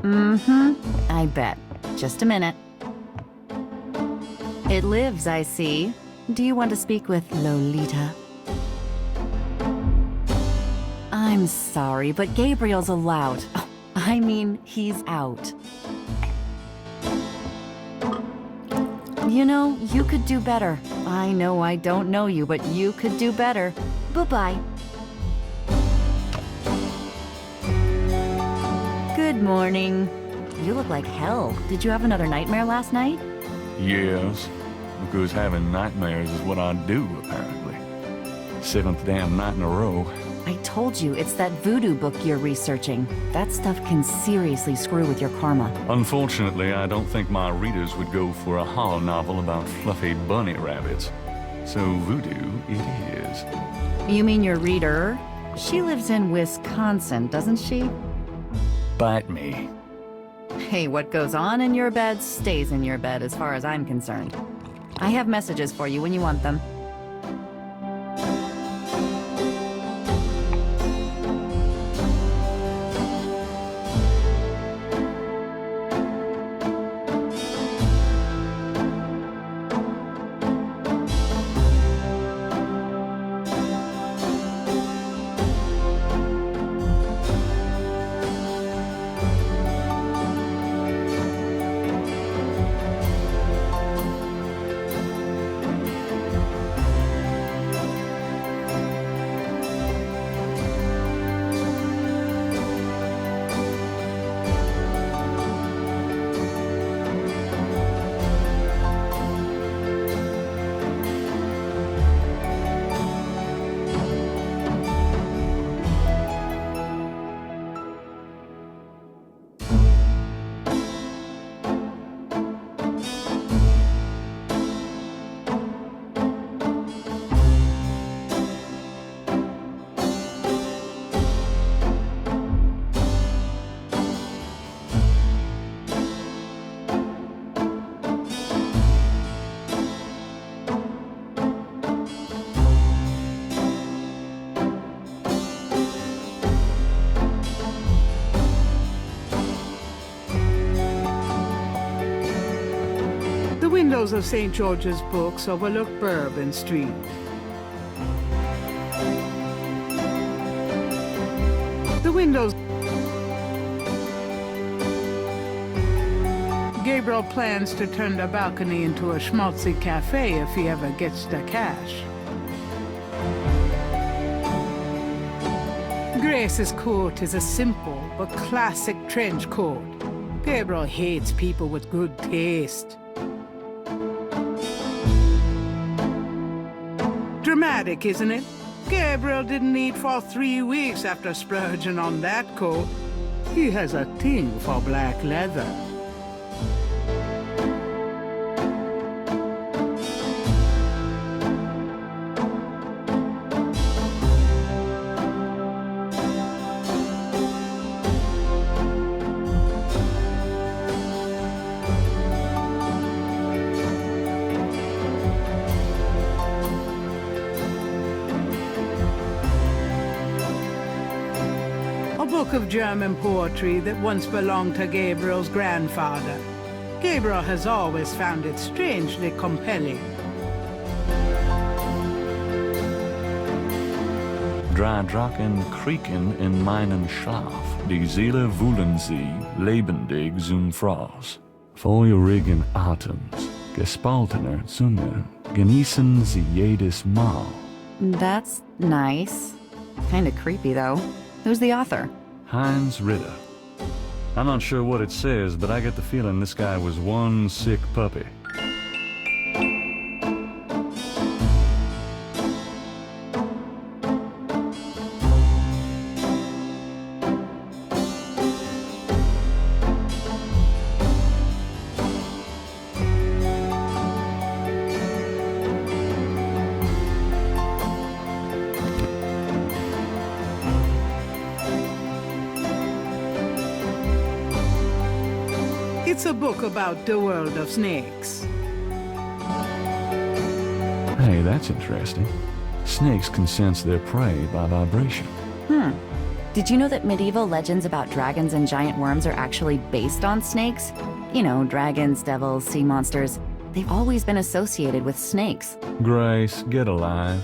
Mm-hmm. I bet. Just a minute. It lives, I see. Do you want to speak with Lolita? I'm sorry, but Gabriel's allowed. Oh, I mean, he's out. You know, you could do better. I know I don't know you, but you could do better. Bye-bye. Good morning. You look like hell. Did you have another nightmare last night? Yes, because having nightmares is what I do, apparently. 7th damn night in a row. I told you, it's that voodoo book you're researching. That stuff can seriously screw with your karma. Unfortunately, I don't think my readers would go for a horror novel about fluffy bunny rabbits. So voodoo it is. You mean your reader? She lives in Wisconsin, doesn't she? Bite me. Hey, what goes on in your bed stays in your bed as far as I'm concerned. I have messages for you when you want them. The windows of St. George's Books overlook Bourbon Street. The windows... Gabriel plans to turn the balcony into a schmaltzy cafe if he ever gets the cash. Grace's coat is a simple but classic trench coat. Gabriel hates people with good taste. Dramatic, isn't it? Gabriel didn't eat for 3 weeks after splurging on that coat. He has a thing for black leather. A book of German poetry that once belonged to Gabriel's grandfather. Gabriel has always found it strangely compelling. Drei Drachen kriegen in meinen Schlaf. Die Seele wühlen sie lebendig zum Fraß. Feurigen Atems, gespaltener Zunge, genießen sie jedes Mal. That's nice. Kinda creepy, though. Who's the author? Heinz Ritter. I'm not sure what it says, but I get the feeling this guy was one sick puppy. It's a book about the world of snakes. Hey, that's interesting. Snakes can sense their prey by vibration. Did you know that medieval legends about dragons and giant worms are actually based on snakes? You know, dragons, devils, sea monsters. They've always been associated with snakes. Grace, get alive.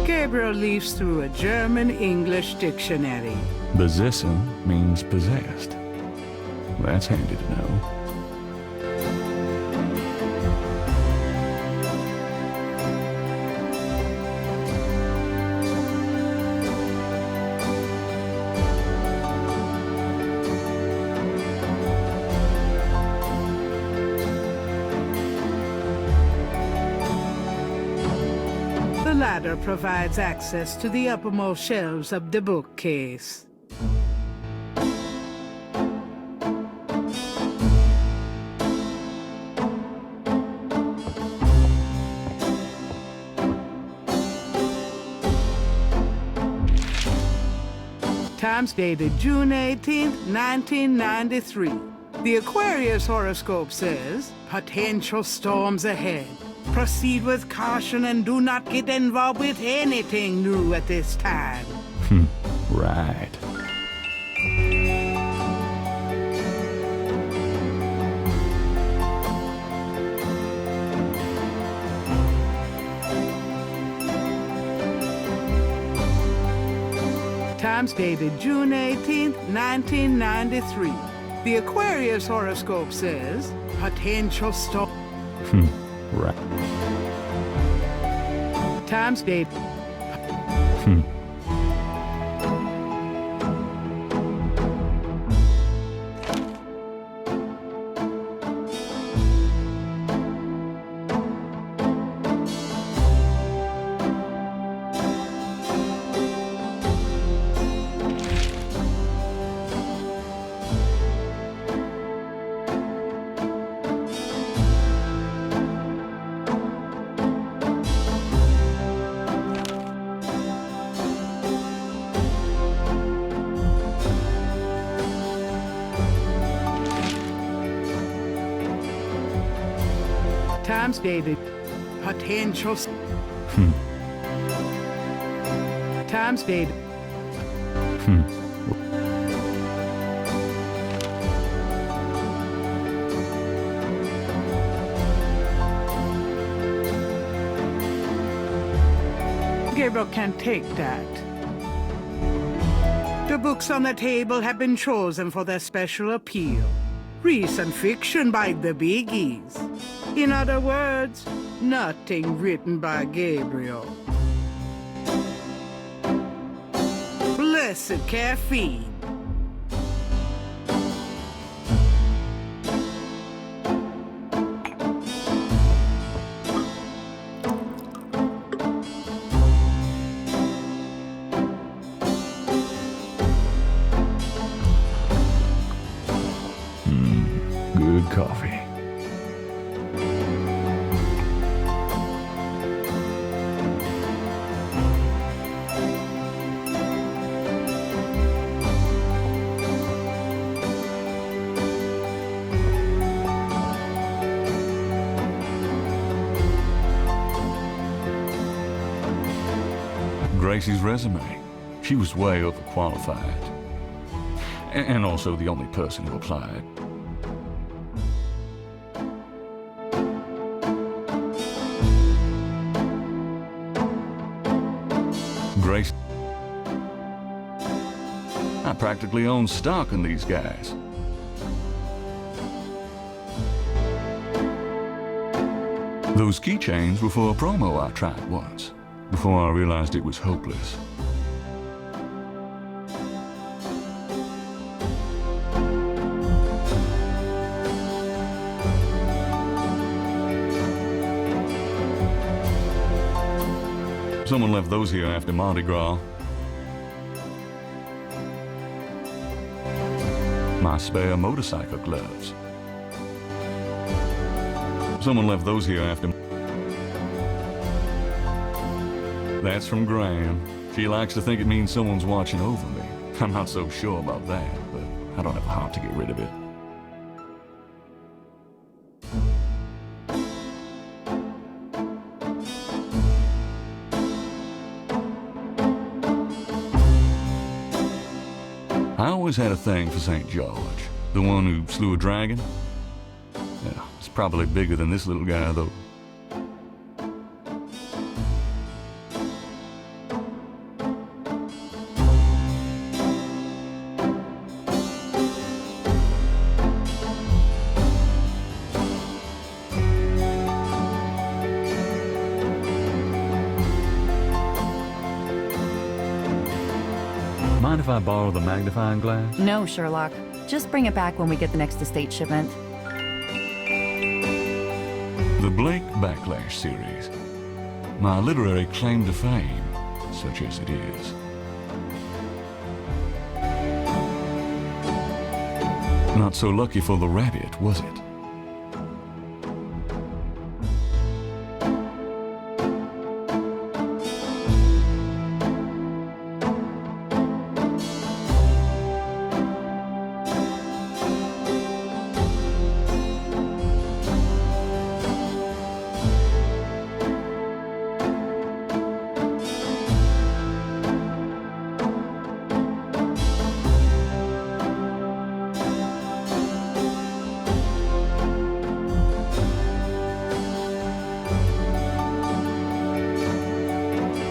Gabriel leafs through a German-English dictionary. Besessen means possessed. That's handy to know. The ladder provides access to the uppermost shelves of the bookcase. Times dated June 18th, 1993. The Aquarius horoscope says, potential storms ahead. Proceed with caution and do not get involved with anything new at this time. Right. Times dated June 18th, 1993. The Aquarius horoscope says, potential storm. Right. Times dated. Times dated. Potential. Times dated. Gabriel can't take that. The books on the table have been chosen for their special appeal. Recent fiction by the biggies. In other words, nothing written by Gabriel. Blessed caffeine. Good coffee. Gracie's resume. She was way overqualified. And also the only person who applied. Grace. I practically own stock in these guys. Those keychains were for a promo I tried once, before I realized it was hopeless. Someone left those here after Mardi Gras. My spare motorcycle gloves. Someone left those here after. That's from Gran. She likes to think it means someone's watching over me. I'm not so sure about that, but I don't have a heart to get rid of it. I always had a thing for St. George, the one who slew a dragon. Yeah, it's probably bigger than this little guy, though. Mind if I borrow the magnifying glass? No, Sherlock. Just bring it back when we get the next estate shipment. The Blake Backlash series. My literary claim to fame, such as it is. Not so lucky for the rabbit, was it?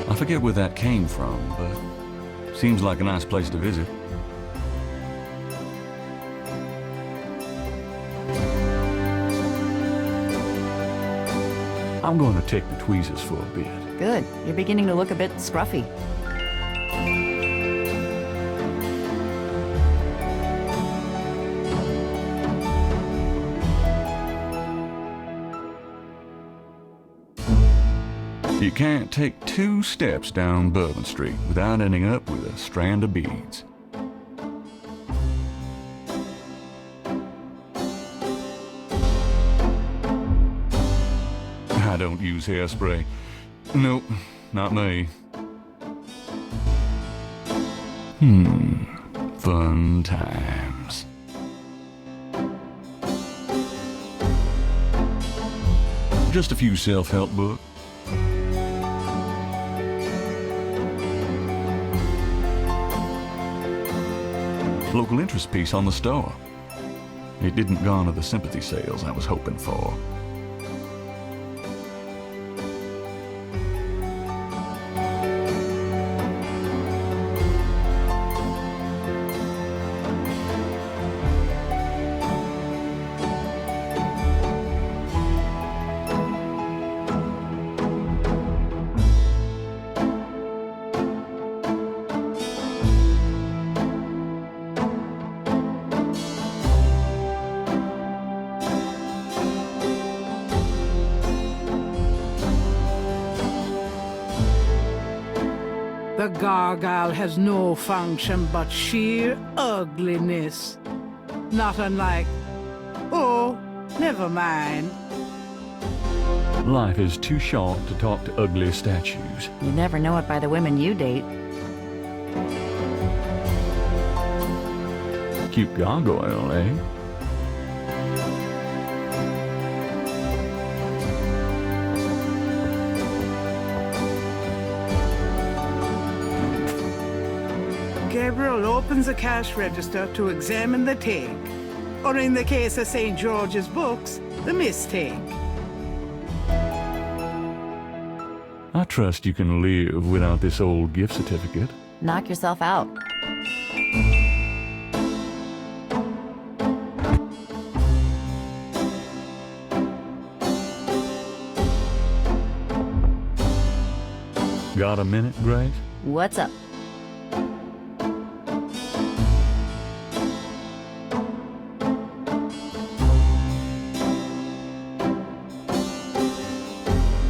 I forget where that came from, but seems like a nice place to visit. I'm going to take the tweezers for a bit. Good. You're beginning to look a bit scruffy. You can't take 2 steps down Bourbon Street without ending up with a strand of beads. I don't use hairspray. Nope, not me. Fun times. Just a few self-help books. Local interest piece on the store. It didn't garner the sympathy sales I was hoping for. The gargoyle has no function but sheer ugliness. Not unlike... Oh, never mind. Life is too short to talk to ugly statues. You never know it by the women you date. Cute gargoyle, eh? Gabriel opens a cash register to examine the take, or in the case of St. George's books, the mistake. I trust you can live without this old gift certificate. Knock yourself out. Got a minute, Grace? What's up?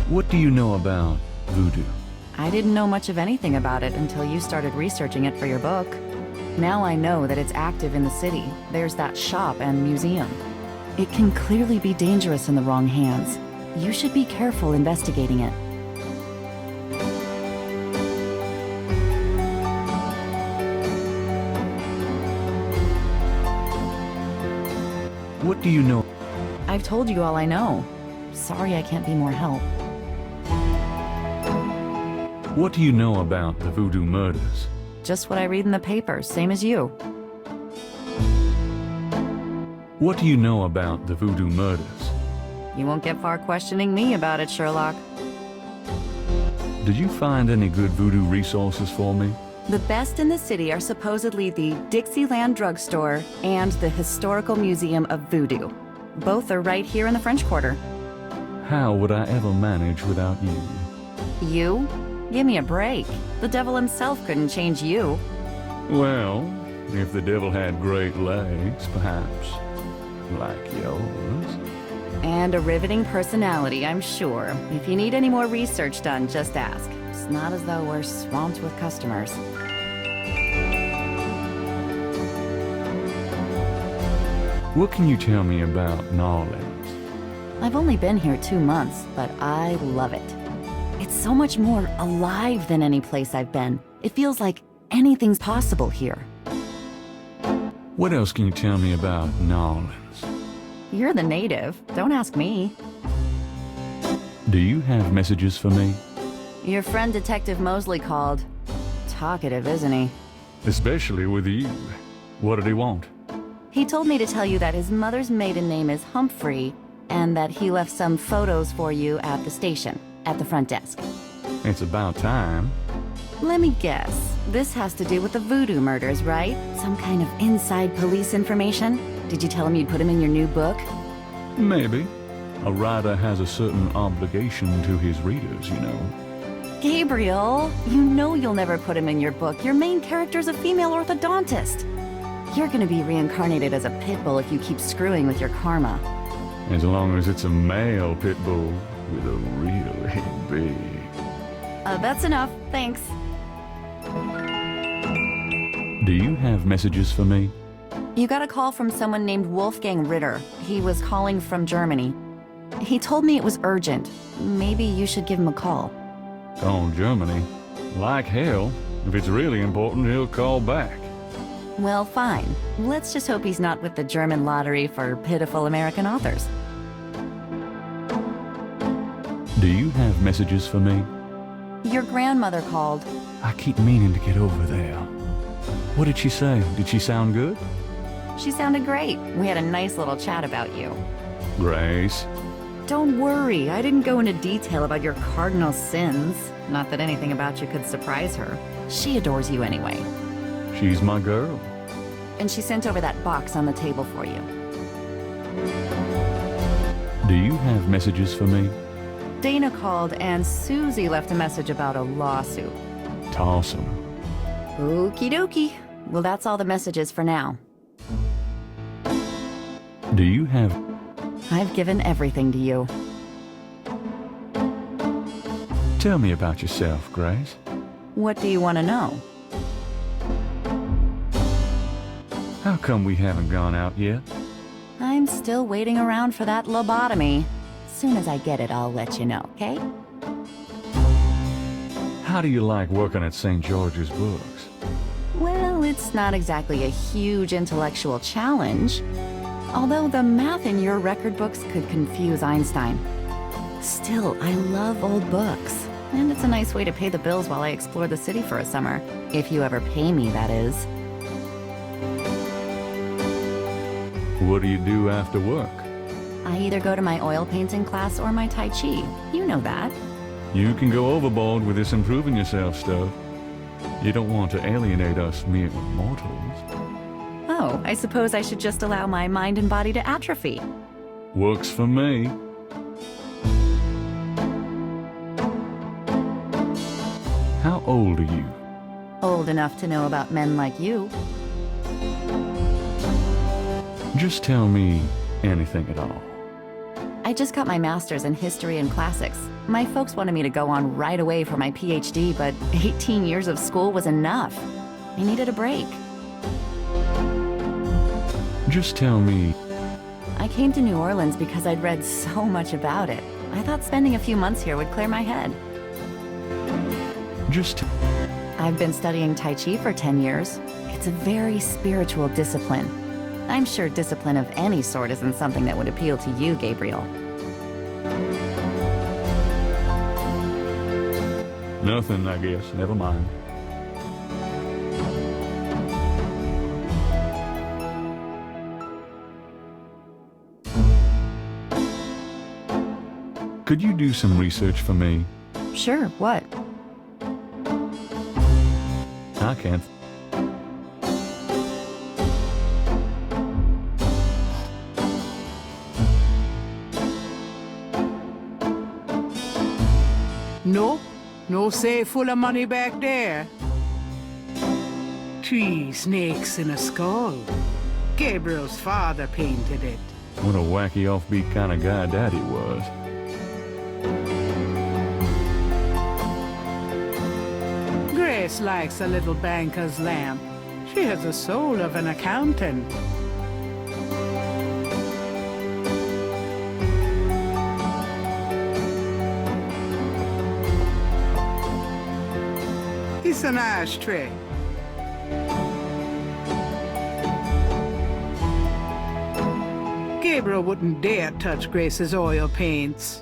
What do you know about voodoo? I didn't know much of anything about it until you started researching it for your book. Now I know that it's active in the city. There's that shop and museum. It can clearly be dangerous in the wrong hands. You should be careful investigating it. What do you know? I've told you all I know. Sorry I can't be more help. What do you know about the voodoo murders? Just what I read in the paper, same as you. What do you know about the voodoo murders? You won't get far questioning me about it, Sherlock. Did you find any good voodoo resources for me? The best in the city are supposedly the Dixieland Drugstore and the Historical Museum of Voodoo. Both are right here in the French Quarter. How would I ever manage without you? You? Give me a break. The devil himself couldn't change you. Well, if the devil had great legs, perhaps. Like yours. And a riveting personality, I'm sure. If you need any more research done, just ask. It's not as though we're swamped with customers. What can you tell me about New Orleans? I've only been here 2 months, but I love it. It's so much more alive than any place I've been. It feels like anything's possible here. What else can you tell me about New Orleans? You're the native. Don't ask me. Do you have messages for me? Your friend Detective Mosley called. Talkative, isn't he? Especially with you. What did he want? He told me to tell you that his mother's maiden name is Humphrey, and that he left some photos for you at the station, at the front desk. It's about time. Let me guess. This has to do with the voodoo murders, right? Some kind of inside police information? Did you tell him you'd put him in your new book? Maybe. A writer has a certain obligation to his readers, you know. Gabriel, you know you'll never put him in your book. Your main character's a female orthodontist. You're gonna be reincarnated as a pit bull if you keep screwing with your karma. As long as it's a male pit bull with a really big... That's enough, thanks. Do you have messages for me? You got a call from someone named Wolfgang Ritter. He was calling from Germany. He told me it was urgent. Maybe you should give him a call. Call Germany? Like hell. If it's really important, he'll call back. Well, fine. Let's just hope he's not with the German lottery for pitiful American authors. Do you have messages for me? Your grandmother called. I keep meaning to get over there. What did she say? Did she sound good? She sounded great. We had a nice little chat about you. Grace. Don't worry, I didn't go into detail about your cardinal sins. Not that anything about you could surprise her. She adores you anyway. She's my girl. And she sent over that box on the table for you. Do you have messages for me? Dana called and Susie left a message about a lawsuit. Toss 'em. Okie dokie. Well, that's all the messages for now. Do you have... I've given everything to you. Tell me about yourself, Grace. What do you want to know? How come we haven't gone out yet? I'm still waiting around for that lobotomy. Soon as I get it, I'll let you know, okay? How do you like working at St. George's Books? Well, it's not exactly a huge intellectual challenge. Although the math in your record books could confuse Einstein. Still, I love old books. And it's a nice way to pay the bills while I explore the city for a summer. If you ever pay me, that is. What do you do after work? I either go to my oil painting class or my Tai Chi. You know that. You can go overboard with this improving yourself stuff. You don't want to alienate us mere mortals. Oh, I suppose I should just allow my mind and body to atrophy. Works for me. How old are you? Old enough to know about men like you. Just tell me anything at all. I just got my master's in history and classics. My folks wanted me to go on right away for my PhD, but 18 years of school was enough. I needed a break. Just tell me. I I came to New Orleans because I'd read so much about it. I thought spending a few months here would clear my head. Just I've been studying Tai Chi for 10 years. It's a very spiritual discipline. I'm sure discipline of any sort isn't something that would appeal to you, Gabriel. nothing, I guess. Never mind. Could you do some research for me? Sure, what? I can't. Nope, no safe full of money back there. 3 snakes in a skull. Gabriel's father painted it. What a wacky offbeat kind of guy Daddy was. Grace likes a little banker's lamp. She has the soul of an accountant. It's an ashtray. Gabriel wouldn't dare touch Grace's oil paints.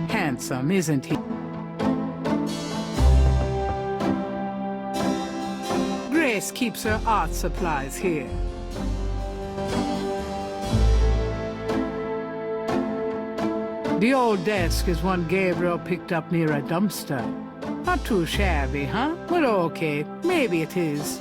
Handsome, isn't he? Grace keeps her art supplies here. The old desk is one Gabriel picked up near a dumpster. Not too shabby, huh? But okay, maybe it is.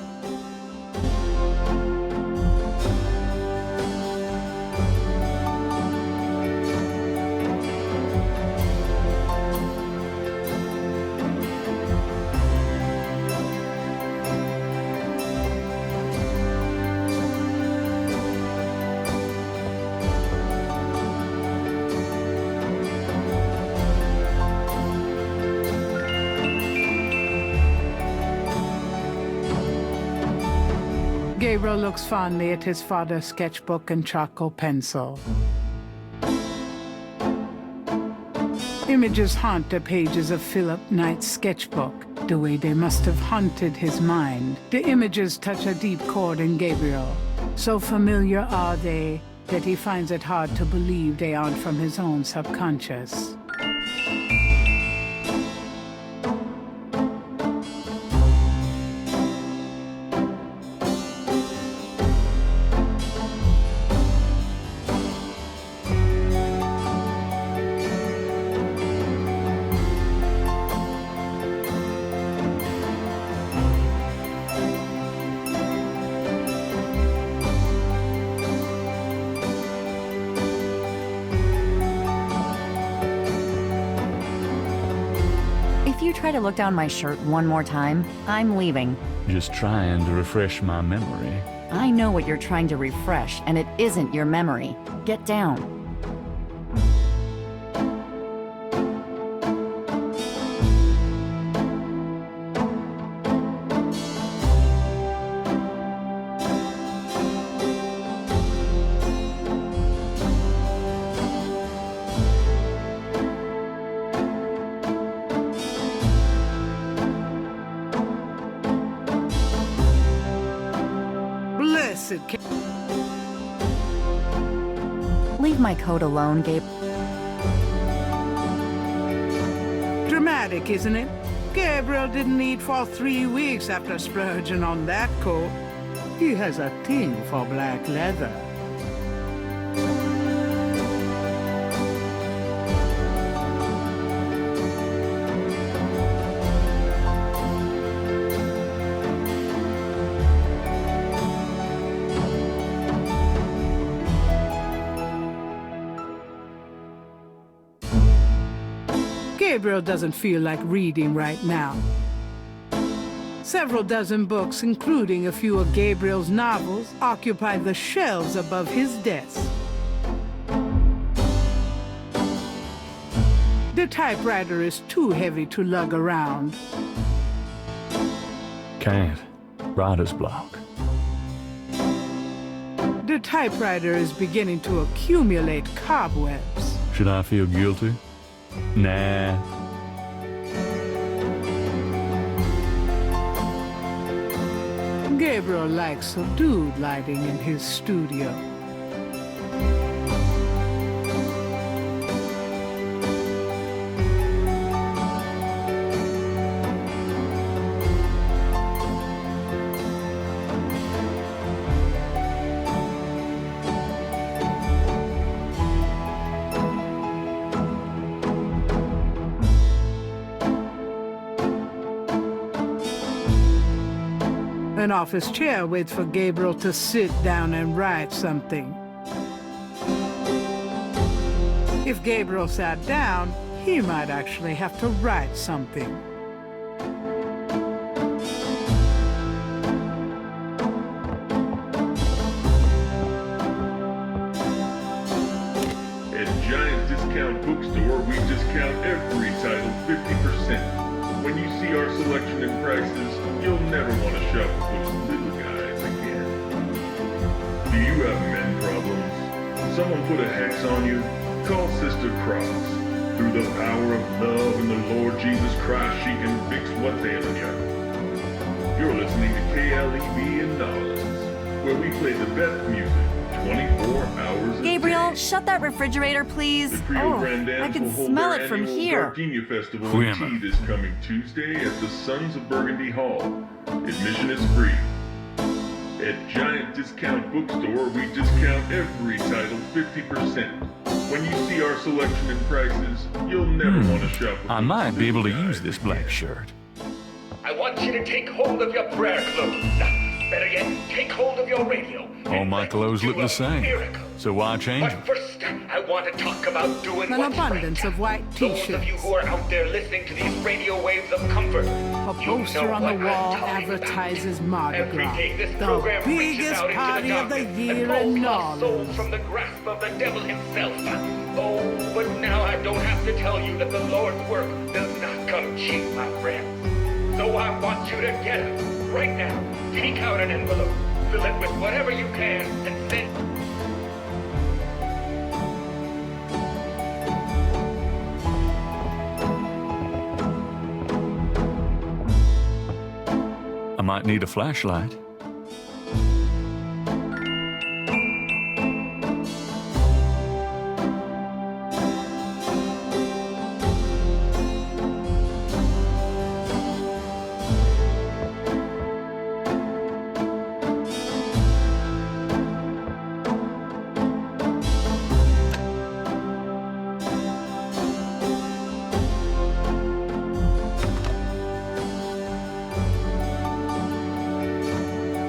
Gabriel looks fondly at his father's sketchbook and charcoal pencil. Images haunt the pages of Philip Knight's sketchbook, the way they must have haunted his mind. The images touch a deep chord in Gabriel. So familiar are they that he finds it hard to believe they aren't from his own subconscious. If you try to look down my shirt one more time, I'm leaving. Just trying to refresh my memory. I know what you're trying to refresh, and it isn't your memory. Get down. Blessed Leave my coat alone, Gabe. Dramatic, isn't it? Gabriel didn't eat for 3 weeks after splurging on that coat. He has a thing for black leather. Gabriel doesn't feel like reading right now. Several dozen books, including a few of Gabriel's novels, occupy the shelves above his desk. The typewriter is too heavy to lug around. Can't. Writer's block. The typewriter is beginning to accumulate cobwebs. Should I feel guilty? Nah. Gabriel likes subdued lighting in his studio. An office chair waits for Gabriel to sit down and write something. If Gabriel sat down, he might actually have to write something. At Giant Discount Bookstore, we discount every title 50%. When you see our selection and prices, you'll never want to shop with those little guys again. Do you have men problems? Someone put a hex on you? Call Sister Cross. Through the power of love and the Lord Jesus Christ, she can fix what's ailing you. You're listening to KLEB in Nolens, where we play the best music 24 hours a Gabriel, day. shut that refrigerator, please. The Trio Grand I Dance can will hold smell their it from annual here. Gardenia Festival Wait a in Tea minute. this coming Tuesday at the Sons of Burgundy Hall. Admission is free. At Giant Discount Bookstore, we discount every title 50%. When you see our selection and prices, you'll never want to shop with I those might be able to little use guys this again. black shirt. I want you to take hold of your prayer clothes. Better yet, take hold of your radio. All and my let's clothes do look a the same. miracle. So why change But them? first, I want to talk about doing An what's abundance right. of white Those of t-shirts. you who are out there listening to these radio waves of comfort, A you poster know on what the wall I'm talking advertises about. Mardi Every Gras, day this the program reaches biggest out into party of the darkness year and in pulls lost souls Nolens. from the grasp of the devil himself. Oh, but now I don't have to tell you that the Lord's work does not come cheap, my friends. So I want you to get up right now. Take out an envelope, fill it with whatever you can, and send. I might need a flashlight.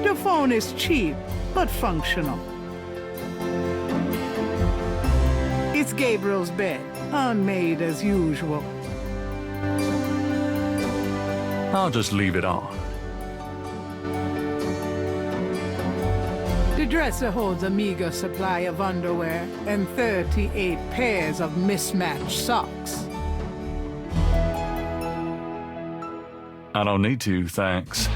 The phone is cheap, but functional. It's Gabriel's bed, unmade as usual. I'll just leave it on. The dresser holds a meager supply of underwear and 38 pairs of mismatched socks. I don't need to, thanks.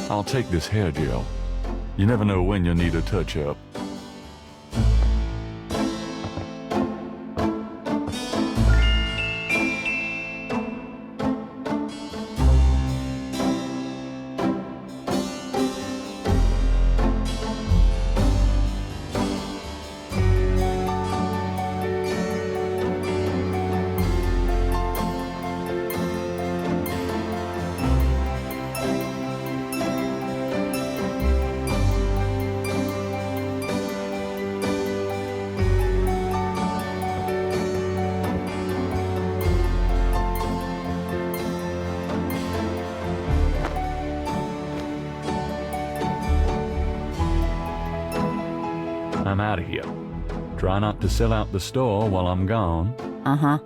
I'll take this hair gel. You never know when you'll need a touch-up. I'm out of here. Try not to sell out the store while I'm gone. Uh-huh.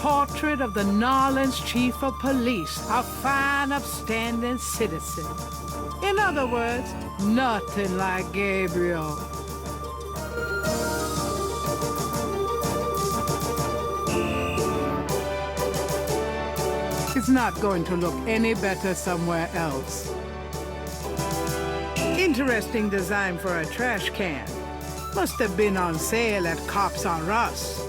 portrait of the Narlands chief of police, a fine, upstanding citizen. In other words, nothing like Gabriel. It's not going to look any better somewhere else. Interesting design for a trash can. Must have been on sale at Cops R Us.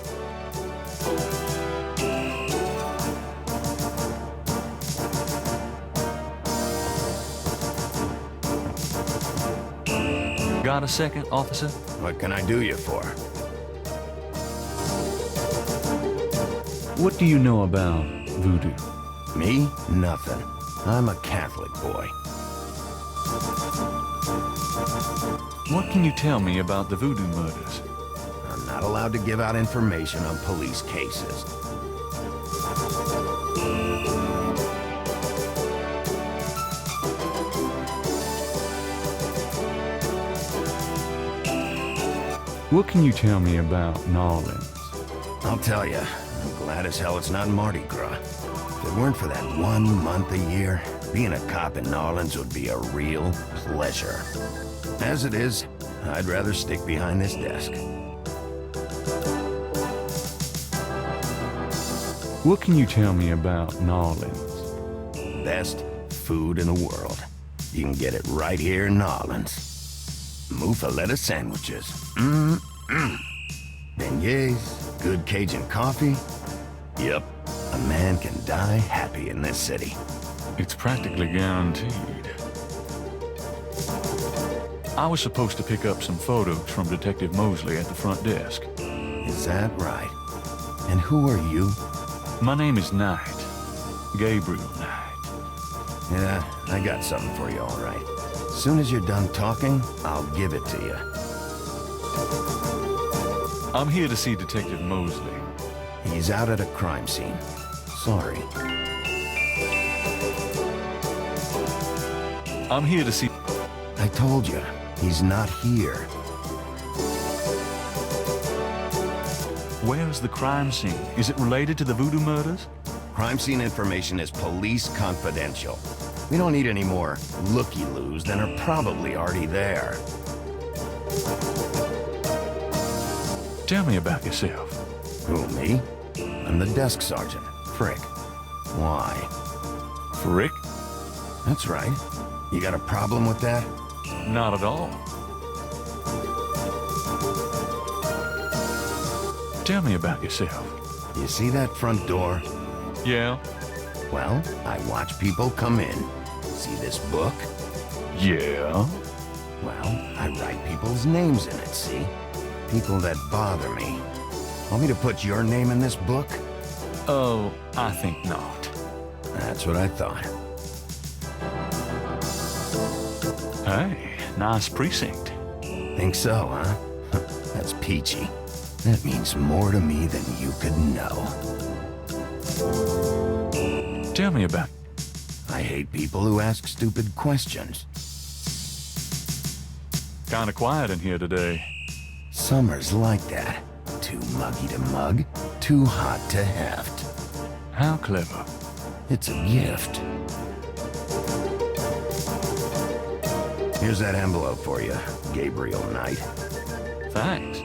Got a second, officer? What can I do you for? What do you know about voodoo? Me? Nothing. I'm a Catholic boy. What can you tell me about the voodoo murders? I'm not allowed to give out information on police cases. What can you tell me about Narlands? I'll tell you, I'm glad as hell it's not Mardi Gras. If it weren't for that 1 month a year, being a cop in Narlands would be a real pleasure. As it is, I'd rather stick behind this desk. What can you tell me about Narlands? Best food in the world. You can get it right here in Narlands. Muffaletta sandwiches. Beignets, good Cajun coffee. Yep, a man can die happy in this city. It's practically guaranteed. I was supposed to pick up some photos from Detective Mosley at the front desk. Is that right? And who are you? My name is Knight. Gabriel Knight. Yeah, I got something for you, all right. As soon as you're done talking, I'll give it to you. I'm here to see Detective Mosley. He's out at a crime scene. Sorry. I'm here to see... I told you, he's not here. Where is the crime scene? Is it related to the voodoo murders? Crime scene information is police confidential. We don't need any more looky-loos than are probably already there. Tell me about yourself. Who, me? I'm the desk sergeant, Frick. Why? Frick? That's right. You got a problem with that? Not at all. Tell me about yourself. You see that front door? Yeah? Well, I watch people come in. See this book? Yeah? Well, I write people's names in it, see? People that bother me. Want me to put your name in this book? Oh, I think not. That's what I thought. Hey, nice precinct. Think so, huh? That's peachy. That means more to me than you could know. Tell me about... I hate people who ask stupid questions. Kinda quiet in here today. Summer's like that. Too muggy to mug, too hot to heft. How clever. It's a gift. Here's that envelope for you, Gabriel Knight. Thanks.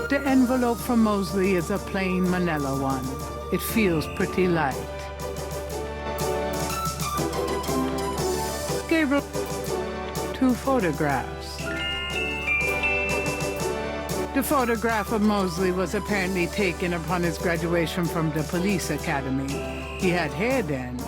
The envelope from Mosley is a plain manila one. It feels pretty light. Gabriel, 2 photographs. The photograph of Mosley was apparently taken upon his graduation from the police academy. He had hair then.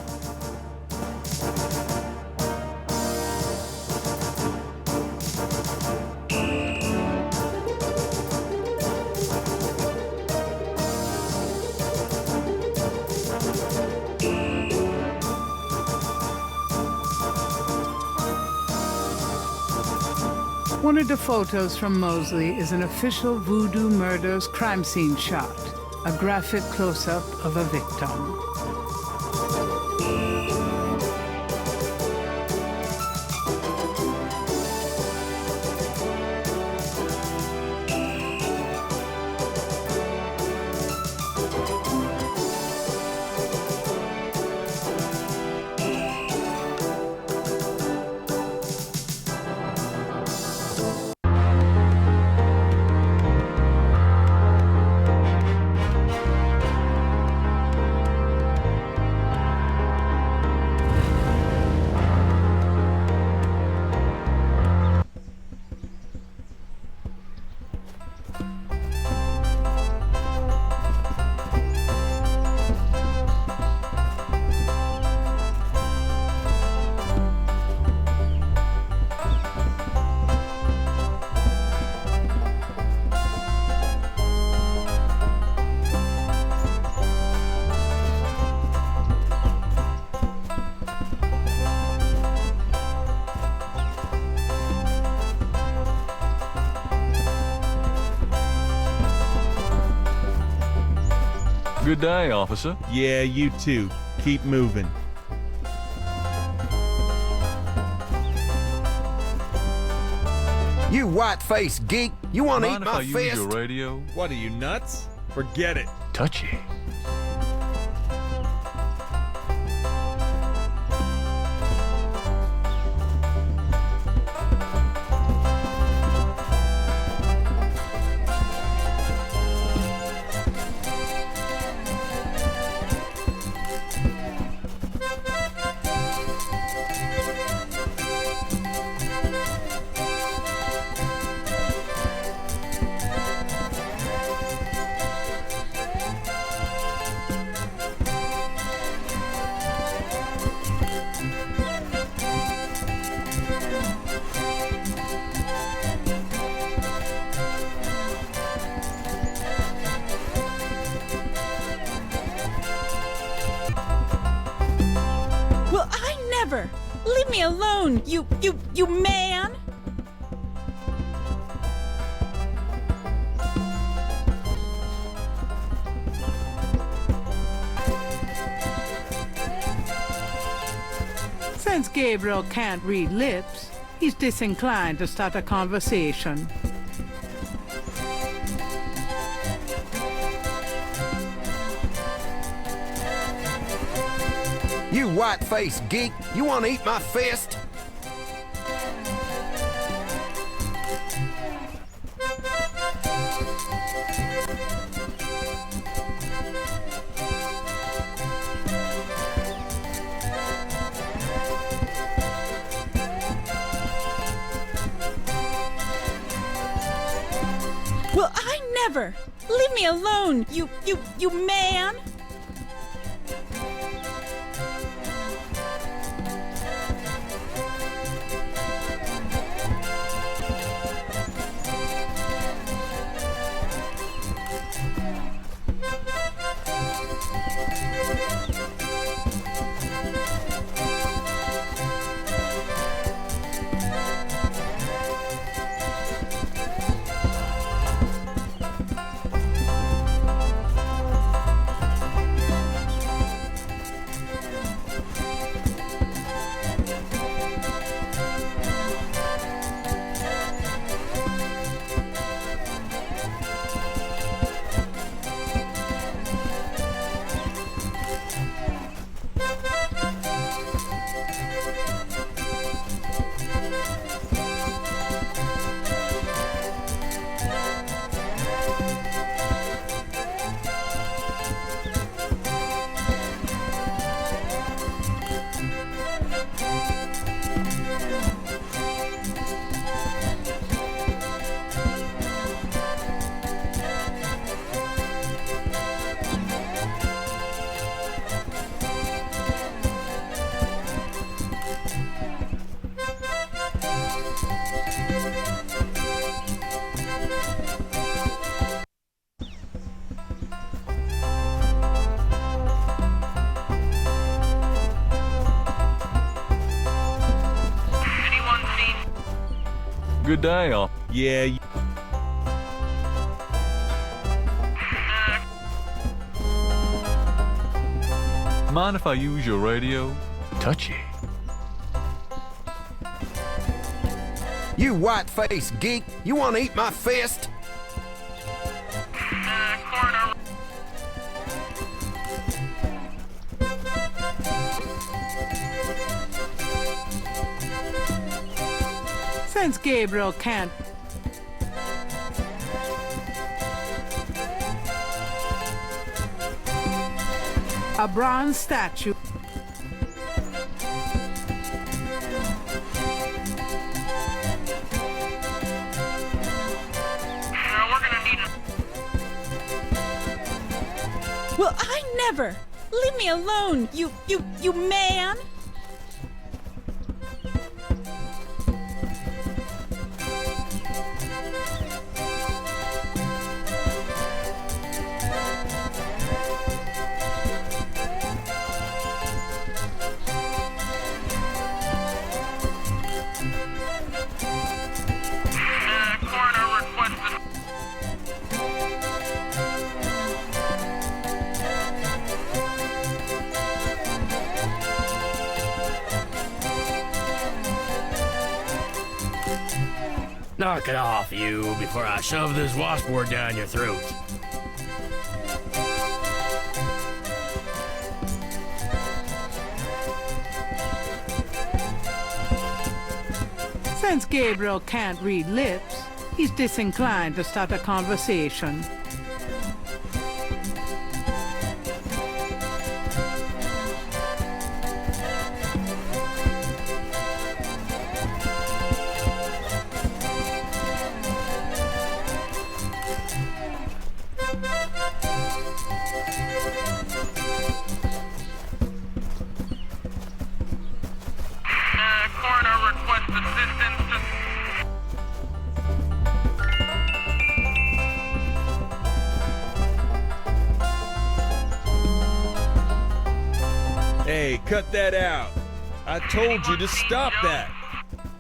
One of the photos from Mosley is an official voodoo murders crime scene shot, a graphic close-up of a victim. Good day, officer. Yeah, you too. Keep moving. You white-faced geek, you want to eat Mind if I my use fist? your radio? What are you, nuts? Forget it. Touchy. Well, I never! Leave me alone, you man! Since Gabriel can't read lips, he's disinclined to start a conversation. You white-faced geek, you want to eat my fist? Well, I never! Leave me alone, you man! Good day, officer. Yeah, Mind if I use your radio? Touchy. You white-faced geek, you want to eat my fist? Since Gabriel can't a bronze statue Well, I never! Leave me alone, you man! Knock it off, you, before I shove this washboard down your throat. Since Gabriel can't read lips, he's disinclined to start a conversation. Coroner requests assistance to... Hey, cut that out. I told you to stop that.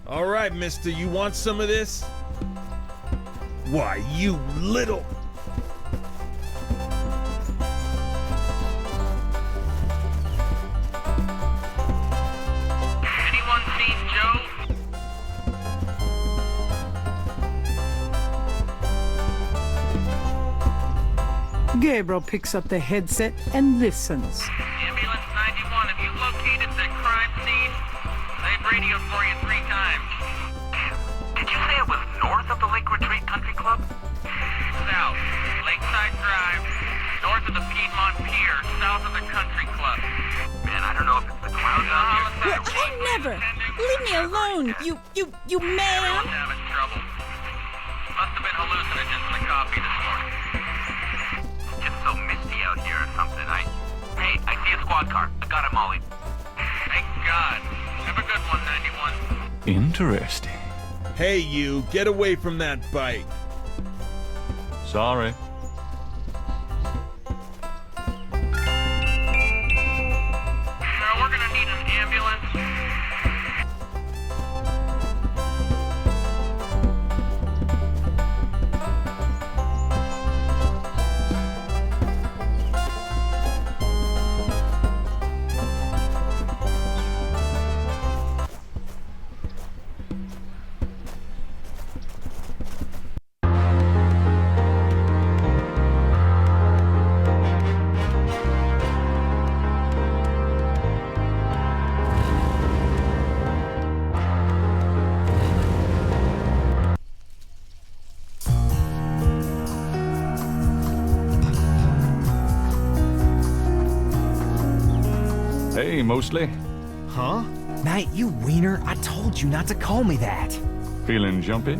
All right, mister, you want some of this? Why, you little... Anyone seen Joe? Gabriel picks up the headset and listens. Ambulance 91, have you located the crime scene? They've radioed for you 3 times. Did you say it was north of the Lake Retreat Country Club? South, Lakeside Drive, north of the Piedmont Pier, south of the Country Club. Man, I don't know if it's the clouds out here. Well, I never. Leave me alone, you man. Everyone's having trouble. Must have been hallucinogens in the coffee this morning. It's just so misty out here or something. Hey, I see a squad car. I got it, Molly. Thank God. Have a good one, 91. Interesting. Hey, you, get away from that bike. Sorry. We're gonna need an ambulance. Hey, Mostly. Huh? Knight, you wiener, I told you not to call me that. Feeling jumpy?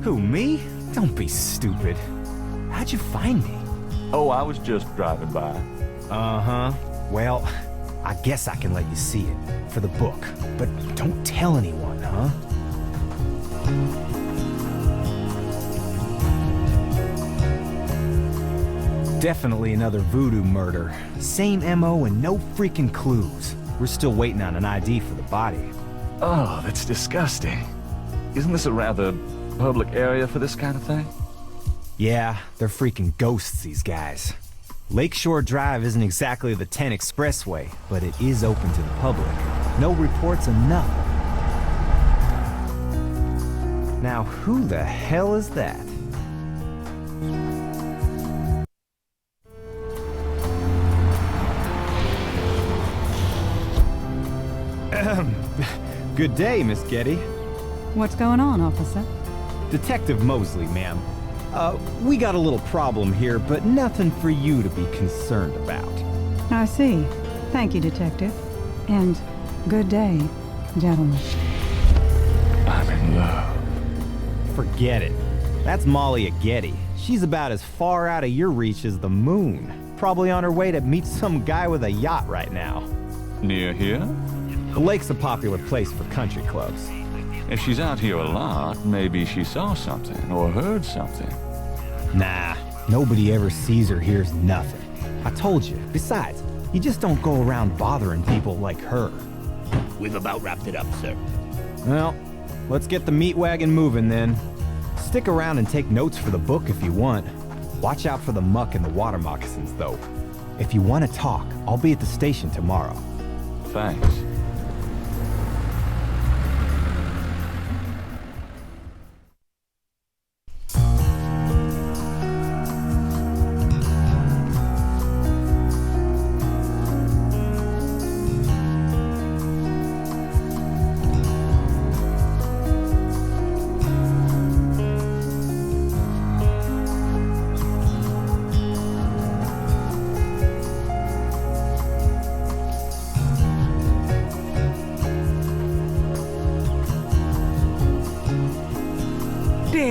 Who, me? Don't be stupid. How'd you find me? Oh, I was just driving by. Uh-huh. Well, I guess I can let you see it for the book. But don't tell anyone, huh? Definitely another voodoo murder. Same MO and no freaking clues. We're still waiting on an ID for the body. Oh, that's disgusting. Isn't this a rather public area for this kind of thing? Yeah, they're freaking ghosts, these guys. Lakeshore Drive isn't exactly the 10 expressway, but it is open to the public. No reports of nothing. Now, who the hell is that? Good day, Miss Getty. What's going on, officer? Detective Mosley, ma'am. We got a little problem here, but nothing for you to be concerned about. I see. Thank you, detective. And good day, gentlemen. I'm in love. Forget it. That's Molly at Getty. She's about as far out of your reach as the moon. Probably on her way to meet some guy with a yacht right now. Near here? The lake's a popular place for country clubs. If she's out here a lot, maybe she saw something or heard something. Nah, nobody ever sees or hears nothing. I told you. Besides, you just don't go around bothering people like her. We've about wrapped it up, sir. Well, let's get the meat wagon moving then. Stick around and take notes for the book if you want. Watch out for the muck and the water moccasins, though. If you want to talk, I'll be at the station tomorrow. Thanks.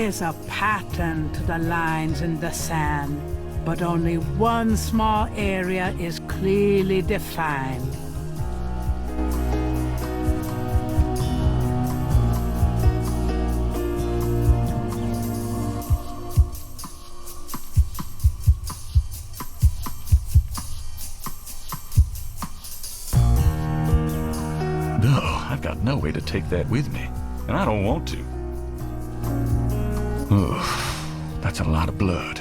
There's a pattern to the lines in the sand, but only one small area is clearly defined. No, I've got no way to take that with me, and I don't want to. Ugh, that's a lot of blood.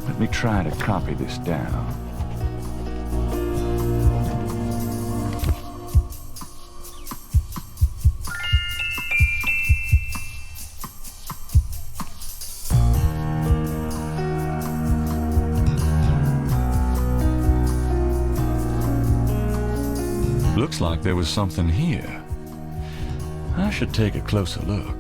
Let me try to copy this down. Looks like there was something here. I should take a closer look.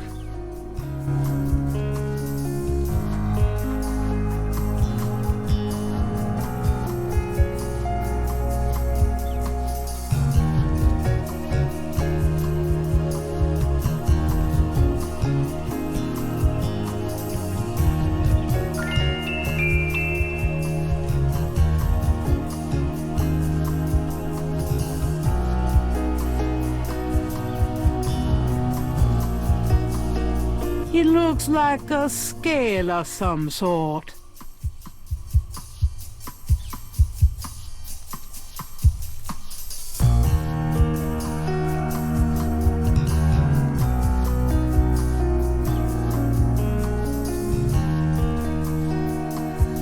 It looks like a scale of some sort.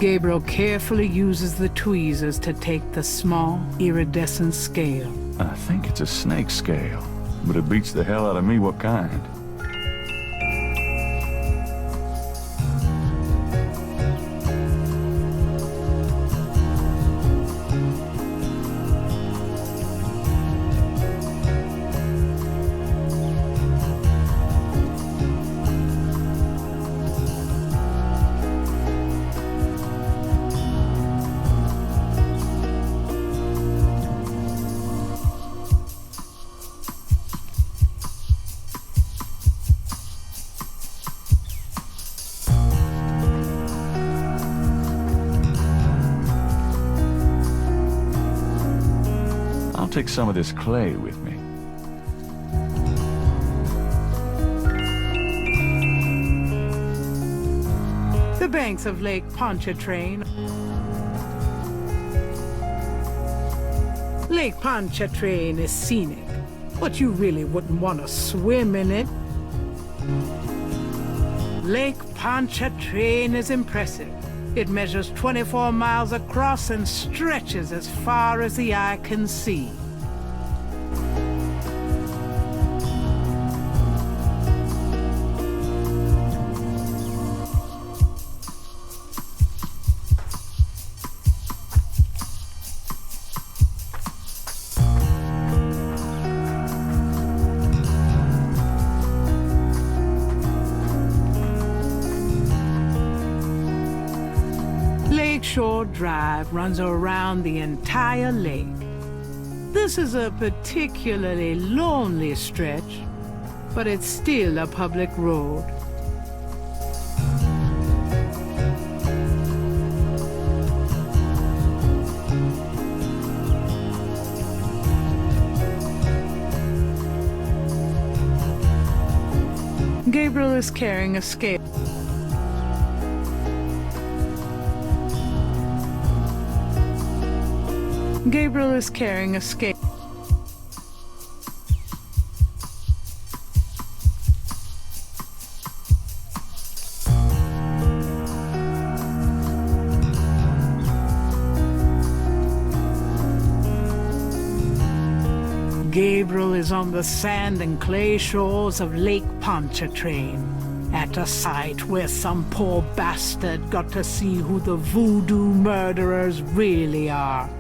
Gabriel carefully uses the tweezers to take the small, iridescent scale. I think it's a snake scale, but it beats the hell out of me what kind. I'll take some of this clay with me. The banks of Lake Pontchartrain. Lake Pontchartrain is scenic, but you really wouldn't want to swim in it. Lake Pontchartrain is impressive. It measures 24 miles across and stretches as far as the eye can see. Lakeshore Drive runs around the entire lake. This is a particularly lonely stretch, but it's still a public road. Gabriel is carrying a scale. Gabriel is carrying a scale. Gabriel is on the sand and clay shores of Lake Pontchartrain, at a site where some poor bastard got to see who the voodoo murderers really are.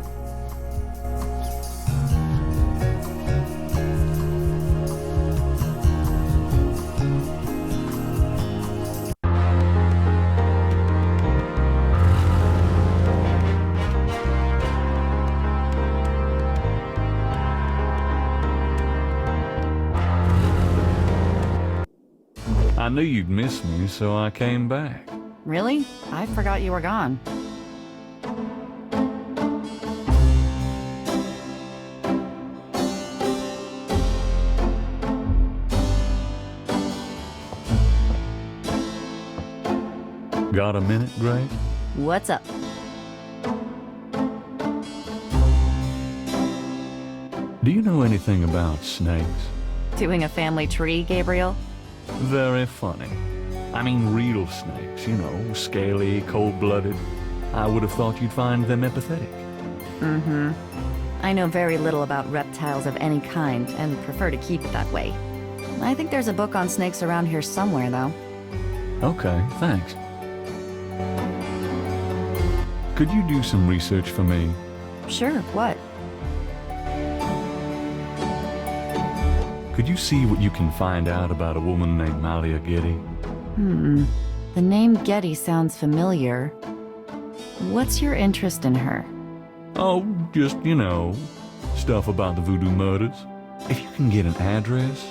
I knew you'd miss me, so I came back. Really? I forgot you were gone. Got a minute, Grace? What's up? Do you know anything about snakes? Doing a family tree, Gabriel? Very funny. I mean real snakes, you know, scaly, cold-blooded. I would have thought you'd find them empathetic. Mm-hmm. I know very little about reptiles of any kind and prefer to keep it that way. I think there's a book on snakes around here somewhere, though. Okay, thanks. Could you do some research for me? Sure, what? Could you see what you can find out about a woman named Malia Getty? The name Getty sounds familiar. What's your interest in her? Oh, just, you know, stuff about the voodoo murders. If you can get an address.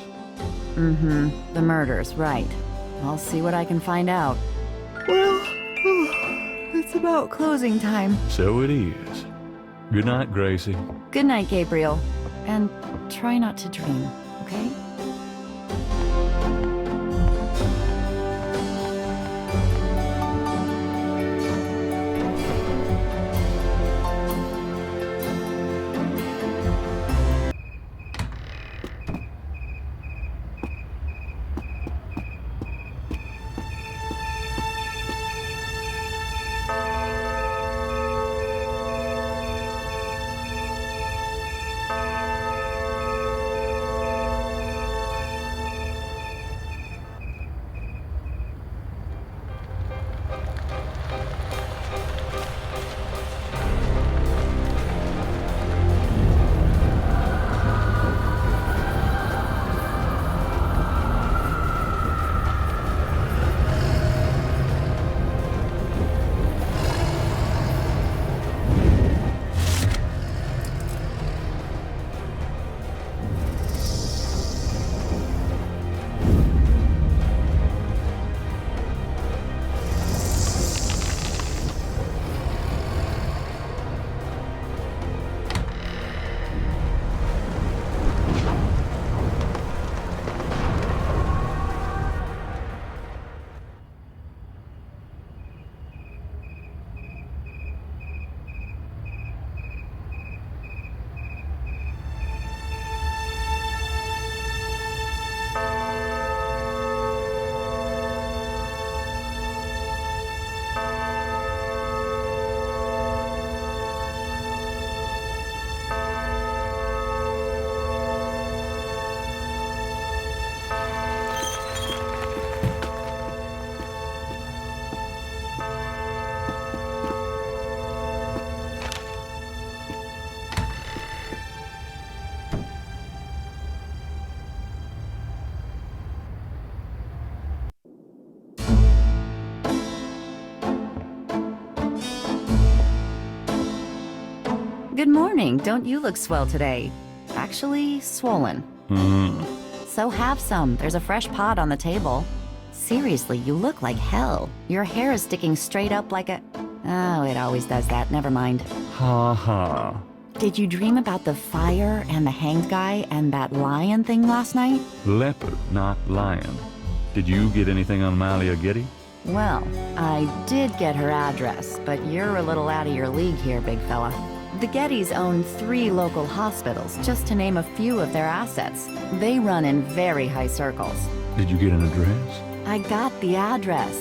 The murders, right. I'll see what I can find out. Well, it's about closing time. So it is. Good night, Gracie. Good night, Gabriel. And try not to dream, okay? Good morning. Don't you look swell today? Actually, swollen. So have some. There's a fresh pot on the table. Seriously, you look like hell. Your hair is sticking straight up like a... Oh, it always does that. Never mind. Ha ha. Did you dream about the fire and the hanged guy and that lion thing last night? Leopard, not lion. Did you get anything on Malia Getty? Well, I did get her address, but you're a little out of your league here, big fella. The Gettys own 3 local hospitals, just to name a few of their assets. They run in very high circles. Did you get an address? I got the address.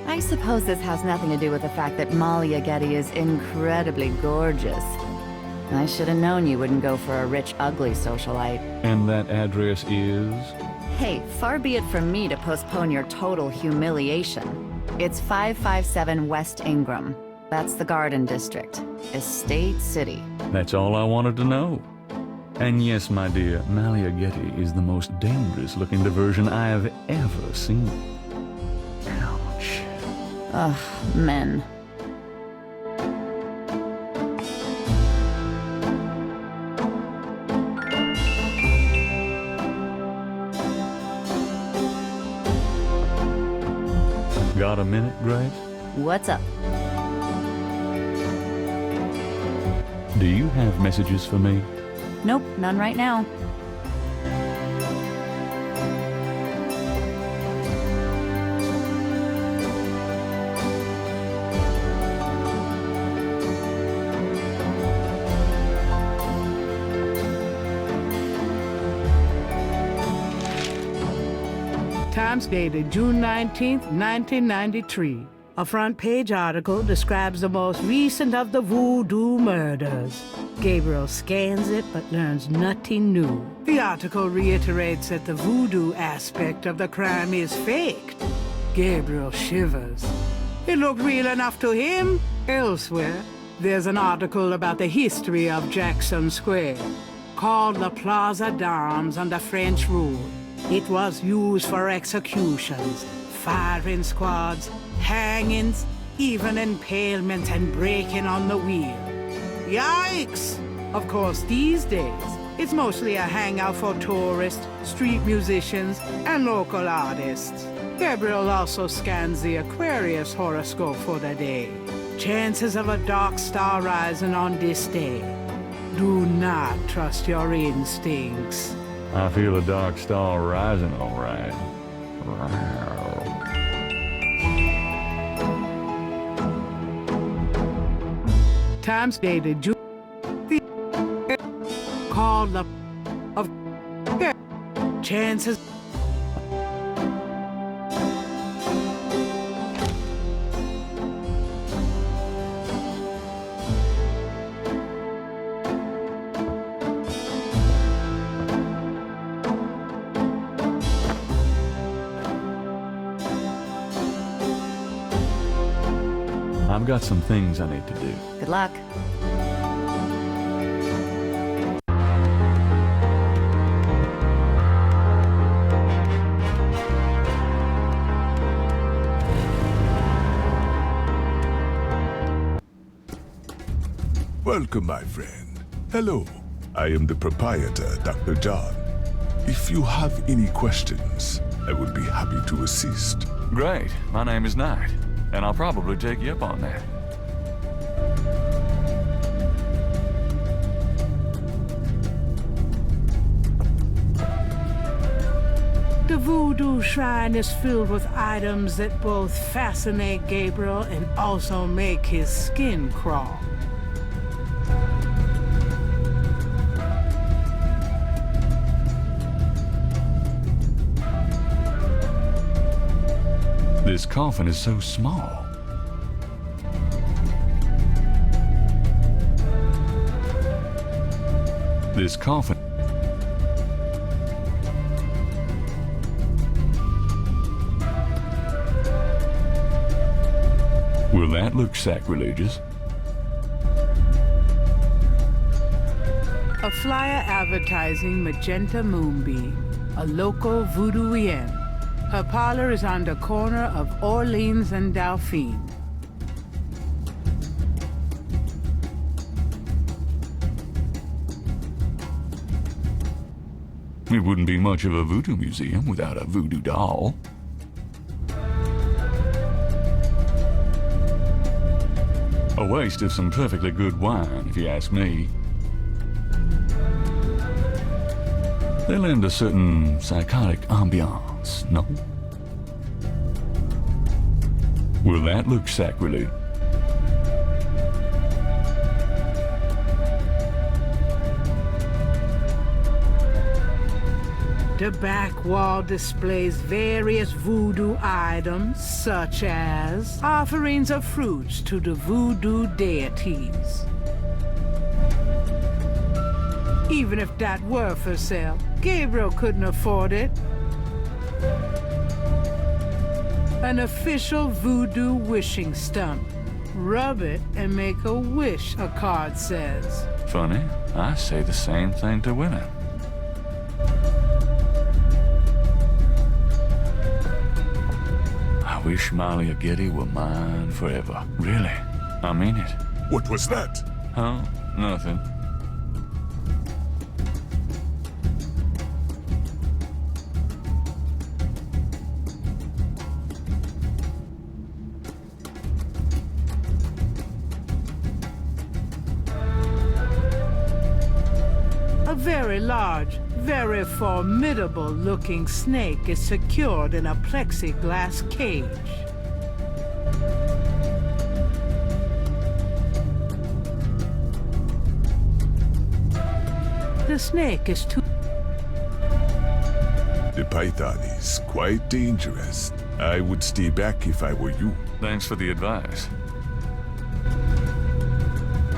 I suppose this has nothing to do with the fact that Malia Getty is incredibly gorgeous. I should have known you wouldn't go for a rich, ugly socialite. And that address is? Hey, far be it from me to postpone your total humiliation. It's 557 West Ingram. That's the Garden District. Estate City. That's all I wanted to know. And yes, my dear, Malia Getty is the most dangerous-looking diversion I have ever seen. Ouch. Ugh, men. Got a minute, Grace? What's up? Do you have messages for me? Nope, none right now. Times dated June 19th, 1993. A front-page article describes the most recent of the voodoo murders. Gabriel scans it but learns nothing new. The article reiterates that the voodoo aspect of the crime is faked. Gabriel shivers. It looked real enough to him. Elsewhere, there's an article about the history of Jackson Square, called the Plaza d'Armes under French rule. It was used for executions, firing squads, hangings, even impalement and breaking on the wheel. Yikes! Of course, these days, it's mostly a hangout for tourists, street musicians, and local artists. Gabriel also scans the Aquarius horoscope for the day. Chances of a dark star rising on this day. Do not trust your instincts. I feel a dark star rising, all right. Times dated June. Called the of chances. I've got some things I need to do. Good luck. Welcome, my friend. Hello. I am the proprietor, Dr. John. If you have any questions, I would be happy to assist. Great. My name is Knight, and I'll probably take you up on that. The voodoo shrine is filled with items that both fascinate Gabriel and also make his skin crawl. This coffin is so small. This coffin... Will that look sacrilegious? A flyer advertising Magenta Moonbeam, a local voodooienne. Her parlor is on the corner of Orleans and Dauphine. It wouldn't be much of a voodoo museum without a voodoo doll. A waste of some perfectly good wine, if you ask me. They lend a certain psychotic ambiance, no? Will that look sacrilege? The back wall displays various voodoo items, such as offerings of fruits to the voodoo deities. Even if that were for sale, Gabriel couldn't afford it. An official voodoo wishing stump. Rub it and make a wish, a card says. Funny, I say the same thing to women. I wish Malia Getty were mine forever. Really, I mean it. What was that? Huh? Nothing. A very large, very formidable-looking snake is secured in a plexiglass cage. The snake is too... The python is quite dangerous. I would stay back if I were you. Thanks for the advice.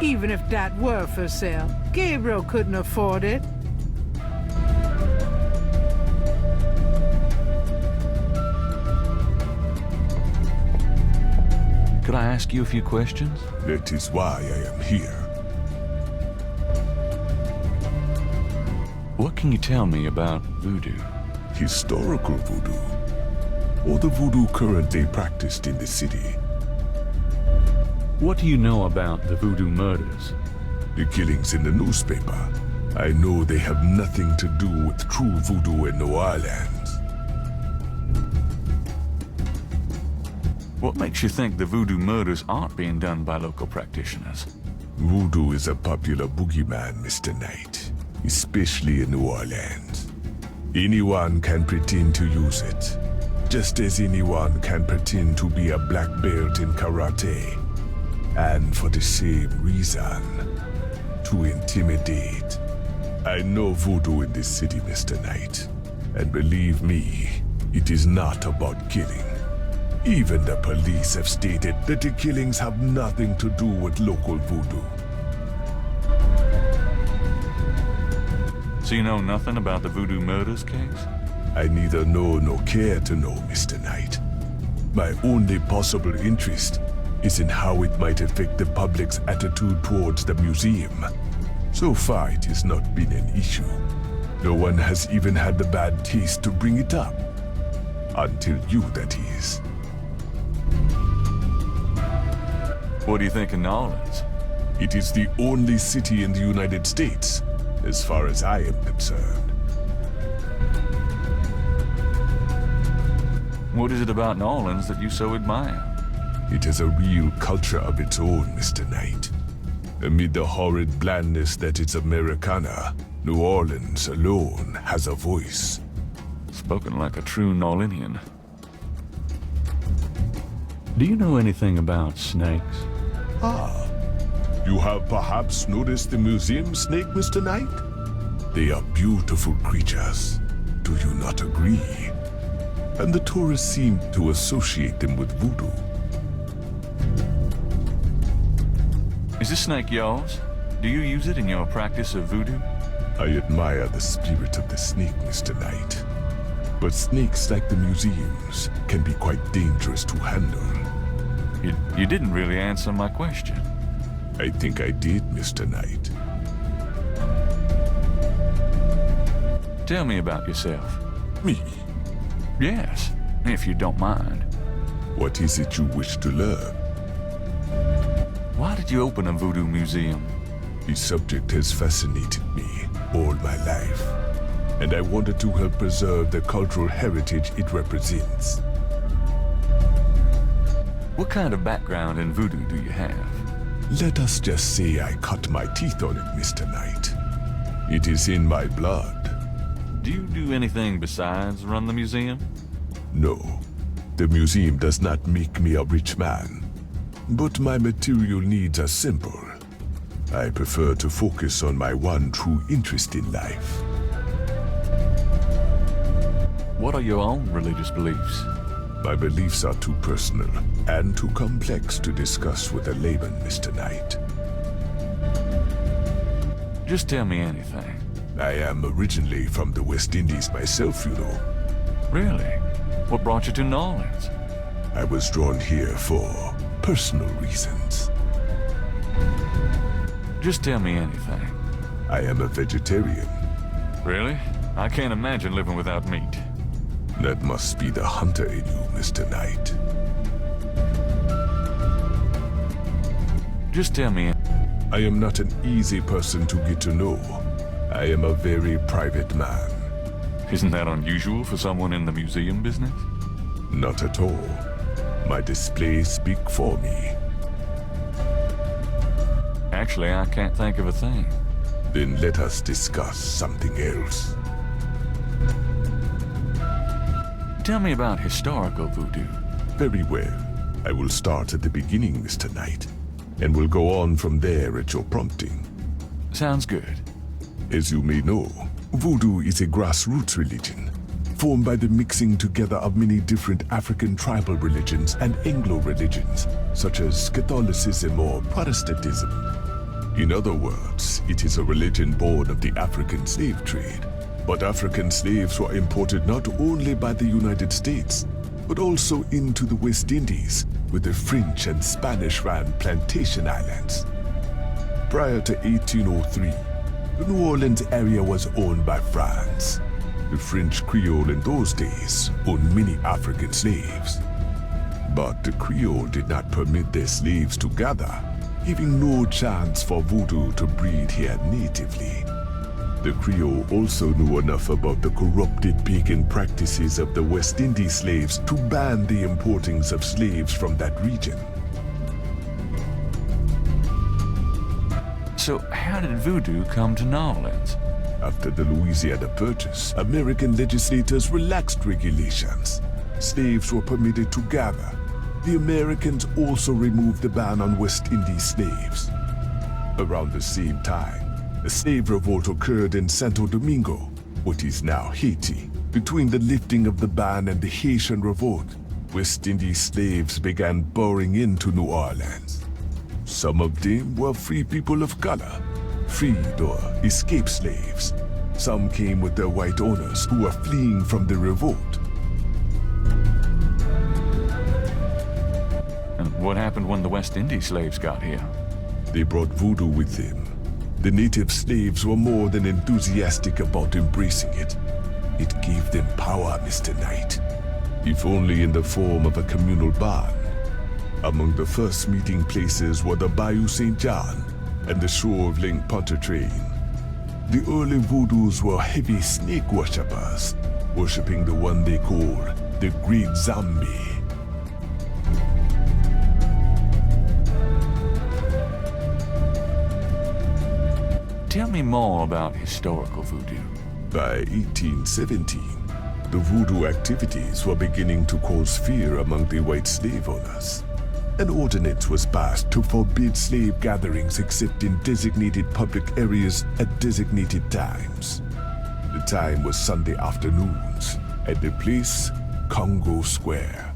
Even if that were for sale, Gabriel couldn't afford it. Could I ask you a few questions? That is why I am here. What can you tell me about voodoo? Historical voodoo, or the voodoo currently practiced in the city. What do you know about the voodoo murders? The killings in the newspaper. I know they have nothing to do with true voodoo in New Orleans. What makes you think the voodoo murders aren't being done by local practitioners? Voodoo is a popular boogeyman, Mr. Knight, especially in New Orleans. Anyone can pretend to use it, just as anyone can pretend to be a black belt in karate. And for the same reason, to intimidate. I know voodoo in this city, Mr. Knight, and believe me, it is not about killing. Even the police have stated that the killings have nothing to do with local voodoo. So you know nothing about the voodoo murders case? I neither know nor care to know, Mr. Knight. My only possible interest is in how it might affect the public's attitude towards the museum. So far, it has not been an issue. No one has even had the bad taste to bring it up. Until you, that is. What do you think of New Orleans? It is the only city in the United States, as far as I am concerned. What is it about New Orleans that you so admire? It has a real culture of its own, Mr. Knight. Amid the horrid blandness that is Americana, New Orleans alone has a voice. Spoken like a true Norlinian. Do you know anything about snakes? Ah, you have perhaps noticed the museum snake, Mr. Knight? They are beautiful creatures. Do you not agree? And the tourists seem to associate them with voodoo. Is this snake yours? Do you use it in your practice of voodoo? I admire the spirit of the snake, Mr. Knight. But snakes, like the museums, can be quite dangerous to handle. You didn't really answer my question. I think I did, Mr. Knight. Tell me about yourself. Me? Yes, if you don't mind. What is it you wish to learn? Why did you open a voodoo museum? The subject has fascinated me all my life, and I wanted to help preserve the cultural heritage it represents. What kind of background in voodoo do you have? Let us just say I cut my teeth on it, Mr. Knight. It is in my blood. Do you do anything besides run the museum? No, the museum does not make me a rich man. But my material needs are simple. I prefer to focus on my one true interest in life. What are your own religious beliefs? My beliefs are too personal and too complex to discuss with a layman, Mr. Knight. Just tell me anything. I am originally from the West Indies myself, you know. Really? What brought you to New Orleans? I was drawn here for personal reasons. Just tell me anything. I am a vegetarian. Really? I can't imagine living without meat. That must be the hunter in you, Mr. Knight. Just tell me. I am not an easy person to get to know. I am a very private man. Isn't that unusual for someone in the museum business? Not at all. My displays speak for me. Actually, I can't think of a thing. Then let us discuss something else. Tell me about historical voodoo. Very well. I will start at the beginning, Mr. Knight, and will go on from there at your prompting. Sounds good. As you may know, voodoo is a grassroots religion, formed by the mixing together of many different African tribal religions and Anglo religions, such as Catholicism or Protestantism. In other words, it is a religion born of the African slave trade. But African slaves were imported not only by the United States, but also into the West Indies, where the French and Spanish ran plantation islands. Prior to 1803, the New Orleans area was owned by France. The French Creole in those days owned many African slaves. But the Creole did not permit their slaves to gather, giving no chance for voodoo to breed here natively. The Creole also knew enough about the corrupted pagan practices of the West Indies slaves to ban the importings of slaves from that region. So how did voodoo come to New Orleans? After the Louisiana Purchase, American legislators relaxed regulations. Slaves were permitted to gather. The Americans also removed the ban on West Indies slaves. Around the same time, a slave revolt occurred in Santo Domingo, what is now Haiti. Between the lifting of the ban and the Haitian Revolt, West Indies slaves began pouring into New Orleans. Some of them were free people of color, freed or escaped slaves. Some came with their white owners who were fleeing from the revolt. And what happened when the West Indies slaves got here? They brought voodoo with them. The native slaves were more than enthusiastic about embracing it. It gave them power, Mr. Knight, if only in the form of a communal bond. Among the first meeting places were the Bayou St. John and the shore of Lake Pontchartrain. The early voodoos were heavy snake worshippers, worshipping the one they called the Great Zombie. Tell me more about historical voodoo. By 1817, the voodoo activities were beginning to cause fear among the white slave owners. An ordinance was passed to forbid slave gatherings except in designated public areas at designated times. The time was Sunday afternoons, at the place Congo Square.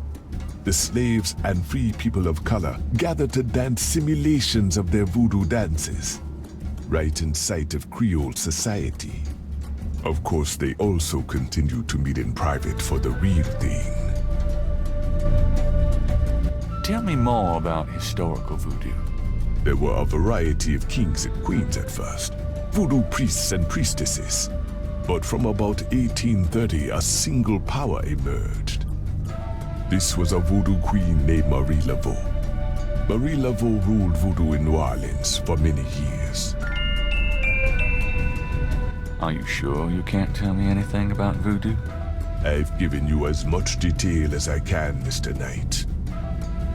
The slaves and free people of color gathered to dance simulations of their voodoo dances, right in sight of Creole society. Of course, they also continued to meet in private for the real thing. Tell me more about historical voodoo. There were a variety of kings and queens at first, voodoo priests and priestesses. But from about 1830, a single power emerged. This was a voodoo queen named Marie Laveau. Marie Laveau ruled voodoo in New Orleans for many years. Are you sure you can't tell me anything about voodoo? I've given you as much detail as I can, Mr. Knight.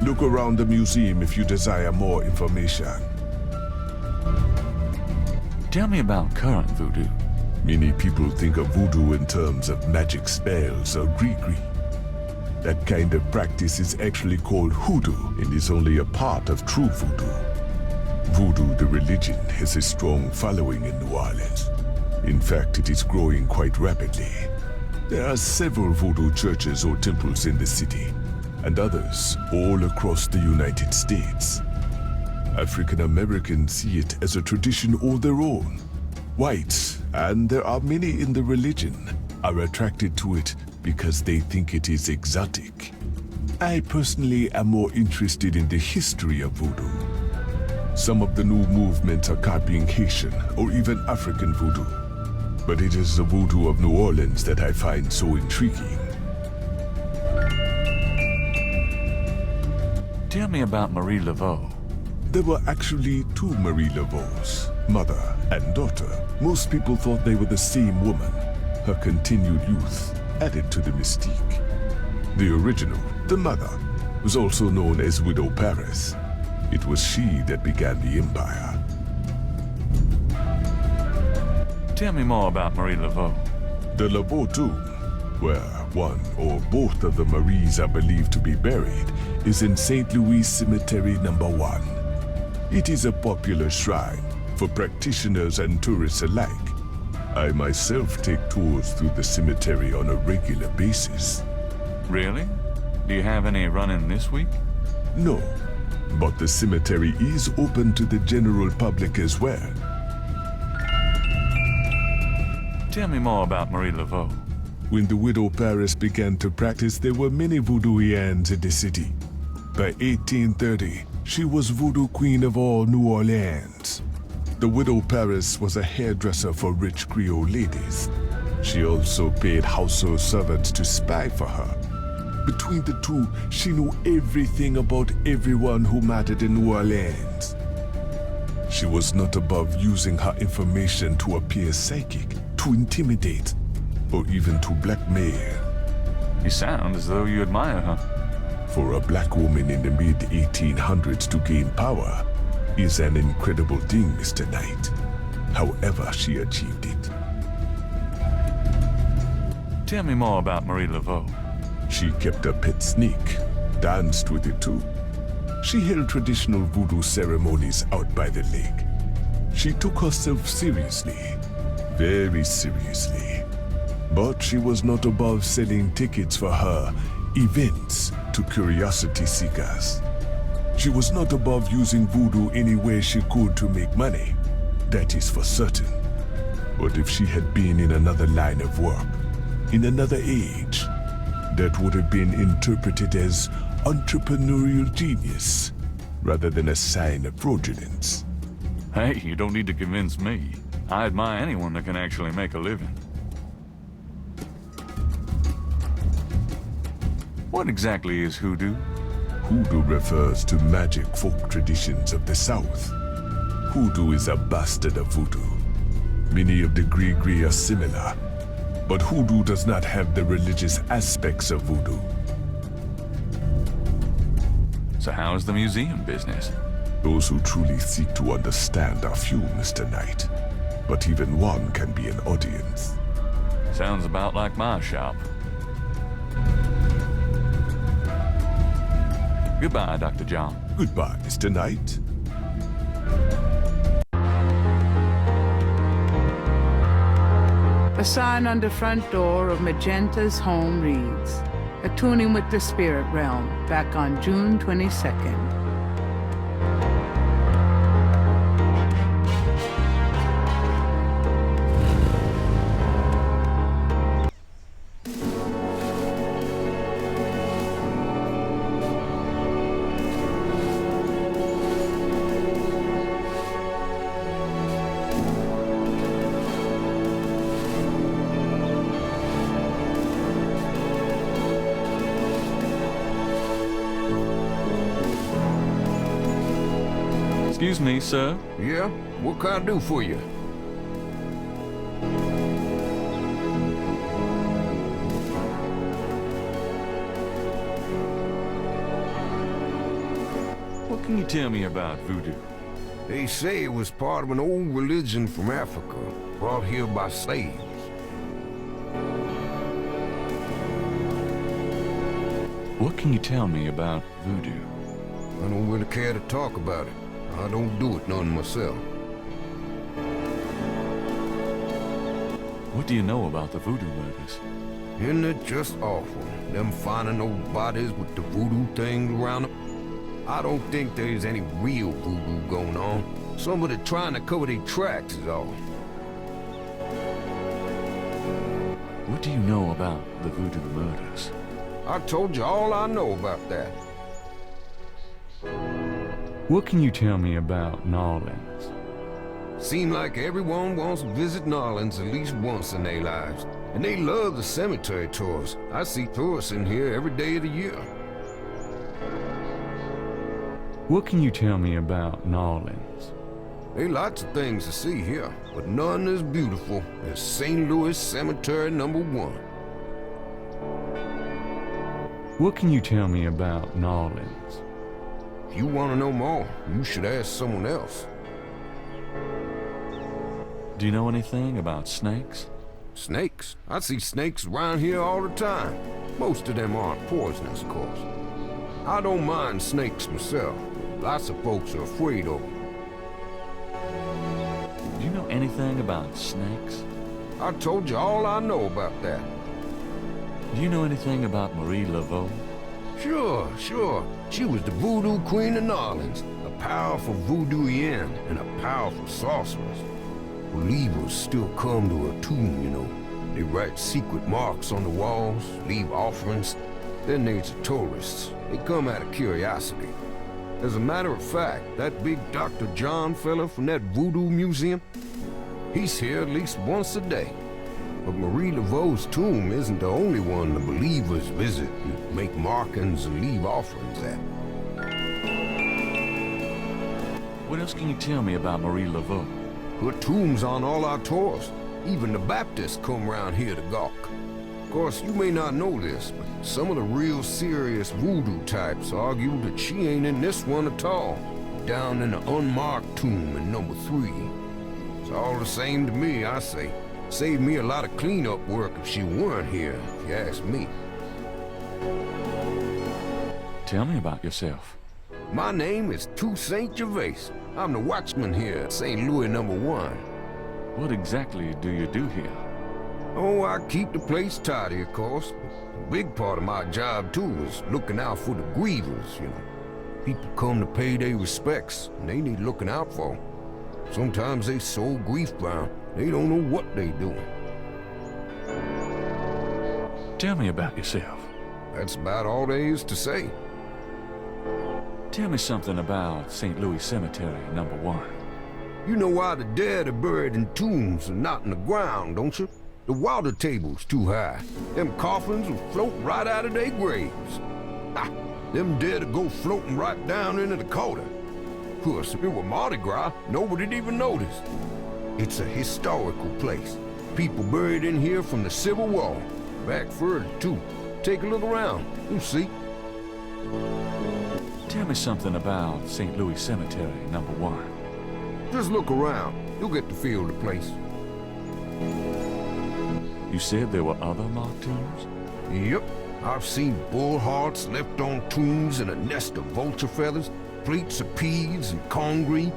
Look around the museum if you desire more information. Tell me about current voodoo. Many people think of voodoo in terms of magic spells or gree-gree. That kind of practice is actually called hoodoo and is only a part of true voodoo. Voodoo, the religion, has a strong following in New Orleans. In fact, it is growing quite rapidly. There are several voodoo churches or temples in the city, and others all across the United States. African Americans see it as a tradition all their own. Whites, and there are many in the religion, are attracted to it because they think it is exotic. I personally am more interested in the history of voodoo. Some of the new movements are copying Haitian or even African voodoo. But it is the voodoo of New Orleans that I find so intriguing. Tell me about Marie Laveau. There were actually two Marie Laveaus, mother and daughter. Most people thought they were the same woman. Her continued youth added to the mystique. The original, the mother, was also known as Widow Paris. It was she that began the empire. Tell me more about Marie Laveau. The Laveau tomb, where one or both of the Maries are believed to be buried, is in St. Louis Cemetery No. 1. It is a popular shrine for practitioners and tourists alike. I myself take tours through the cemetery on a regular basis. Really? Do you have any running this week? No, but the cemetery is open to the general public as well. Tell me more about Marie Laveau. When the widow Paris began to practice, there were many voodooians in the city. By 1830, she was voodoo queen of all New Orleans. The widow Paris was a hairdresser for rich Creole ladies. She also paid household servants to spy for her. Between the two, she knew everything about everyone who mattered in New Orleans. She was not above using her information to appear psychic, to intimidate, or even to blackmail. You sound as though you admire her. For a black woman in the mid-1800s to gain power is an incredible thing, Mr. Knight. However she achieved it. Tell me more about Marie Laveau. She kept a pet snake, danced with it too. She held traditional voodoo ceremonies out by the lake. She took herself seriously, very seriously. But she was not above selling tickets for her events to curiosity seekers. She was not above using voodoo any way she could to make money. That is for certain. But if she had been in another line of work, in another age, that would have been interpreted as entrepreneurial genius, rather than a sign of fraudulence. Hey, you don't need to convince me. I admire anyone that can actually make a living. What exactly is hoodoo? Hoodoo refers to magic folk traditions of the South. Hoodoo is a bastard of voodoo. Many of the Gree are similar, but hoodoo does not have the religious aspects of voodoo. So how's the museum business? Those who truly seek to understand are few, Mr. Knight. But even one can be an audience. Sounds about like my shop. Goodbye, Dr. John. Goodbye, Mr. Knight. A sign on the front door of Magenta's home reads, Attuning with the Spirit Realm, back on June 22nd. Excuse me, sir. Yeah? What can I do for you? What can you tell me about voodoo? They say it was part of an old religion from Africa, brought here by slaves. What can you tell me about voodoo? I don't really care to talk about it. I don't do it none myself. What do you know about the voodoo murders? Isn't it just awful, them finding those bodies with the voodoo things around them? I don't think there's any real voodoo going on. Somebody trying to cover their tracks is all. What do you know about the Voodoo murders? I told you all I know about that. What can you tell me about Nolans? Seem like everyone wants to visit Nolans at least once in their lives. And they love the cemetery tours. I see tourists in here every day of the year. What can you tell me about Nolans? There lots of things to see here, but none as beautiful as St. Louis Cemetery number 1. What can you tell me about Nolans? If you want to know more, you should ask someone else. Do you know anything about snakes? Snakes? I see snakes around here all the time. Most of them aren't poisonous, of course. I don't mind snakes myself. Lots of folks are afraid of them. Do you know anything about snakes? I told you all I know about that. Do you know anything about Marie Laveau? Sure. She was the voodoo queen of Nolans, a powerful voodooian and a powerful sorceress. Believers still come to her tomb, you know. They write secret marks on the walls, leave offerings. Then there's the tourists. They come out of curiosity. As a matter of fact, that big Dr. John fella from that voodoo museum, he's here at least once a day. But Marie Laveau's tomb isn't the only one the believers visit and make markings and leave offerings at. What else can you tell me about Marie Laveau? Her tomb's on all our tours. Even the Baptists come round here to gawk. Of course, you may not know this, but some of the real serious voodoo types argue that she ain't in this one at all. Down in the unmarked tomb in number 3. It's all the same to me, I say. Saved me a lot of cleanup work if she weren't here, if you ask me. Tell me about yourself. My name is Toussaint Gervais. I'm the watchman here at St. Louis number 1. What exactly do you do here? Oh, I keep the place tidy, of course. A big part of my job, too, is looking out for the grievers, you know. People come to pay their respects, and they need looking out for. Sometimes they so grief-bound, they don't know what they doing. Tell me about yourself. That's about all there is to say. Tell me something about St. Louis Cemetery number 1. You know why the dead are buried in tombs and not in the ground, don't you? The water table's too high. Them coffins will float right out of their graves. Ha! Them dead will go floating right down into the Calder. Of course, if it were Mardi Gras, nobody'd even notice. It's a historical place. People buried in here from the Civil War. Back further, too. Take a look around. You'll see. Tell me something about St. Louis Cemetery number 1. Just look around. You'll get the feel of the place. You said there were other mock tombs? Yep. I've seen bull hearts left on tombs and a nest of vulture feathers, plates of peas and congreve,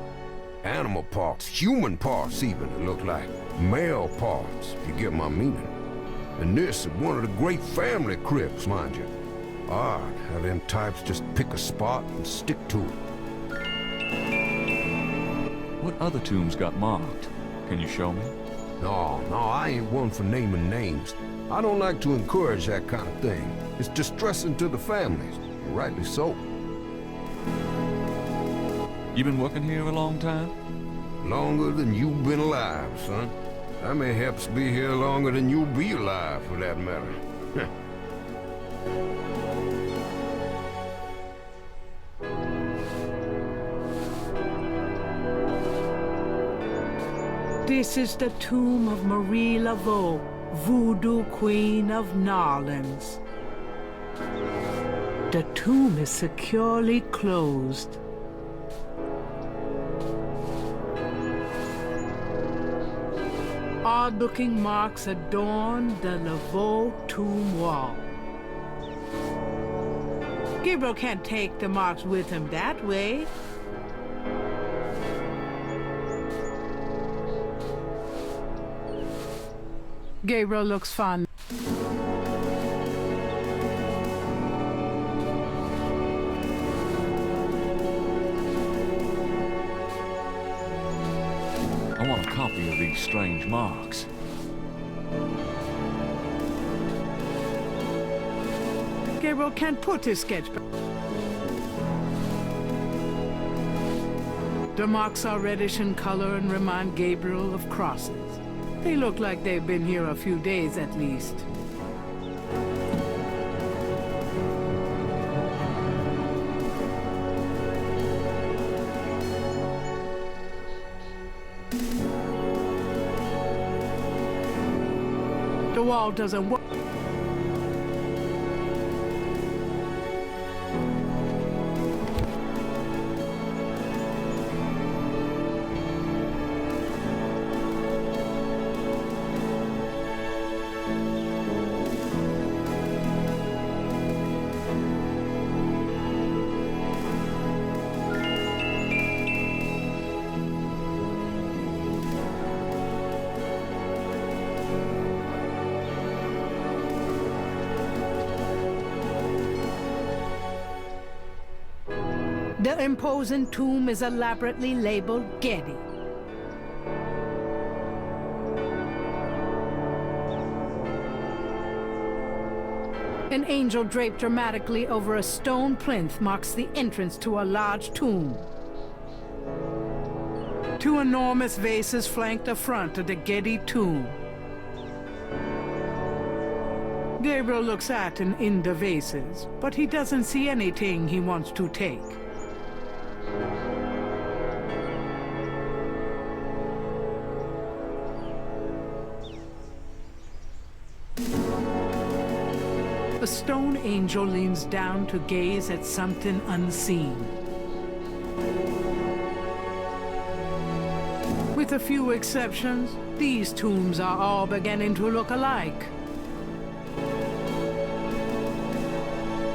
animal parts, human parts even, it looked like. Male parts, if you get my meaning. And this is one of the great family crypts, mind you. Odd how them types just pick a spot and stick to it. What other tombs got marked? Can you show me? No, I ain't one for naming names. I don't like to encourage that kind of thing. It's distressing to the families, and rightly so. You been working here a long time? Longer than you've been alive, son. I may perhaps be here longer than you'll be alive, for that matter. This is the tomb of Marie Laveau, Voodoo Queen of Nolans. The tomb is securely closed. Odd-looking marks adorn the Laveau tomb wall. Gabriel can't take the marks with him that way. Gabriel looks fun. I want a copy of these strange marks. Gabriel can't put his sketch back. The marks are reddish in color and remind Gabriel of crosses. They look like they've been here a few days at least. The wall doesn't work. The imposing tomb is elaborately labeled Getty. An angel draped dramatically over a stone plinth marks the entrance to a large tomb. Two enormous vases flank the front of the Getty tomb. Gabriel looks at and in the vases, but he doesn't see anything he wants to take. A stone angel leans down to gaze at something unseen. With a few exceptions, these tombs are all beginning to look alike.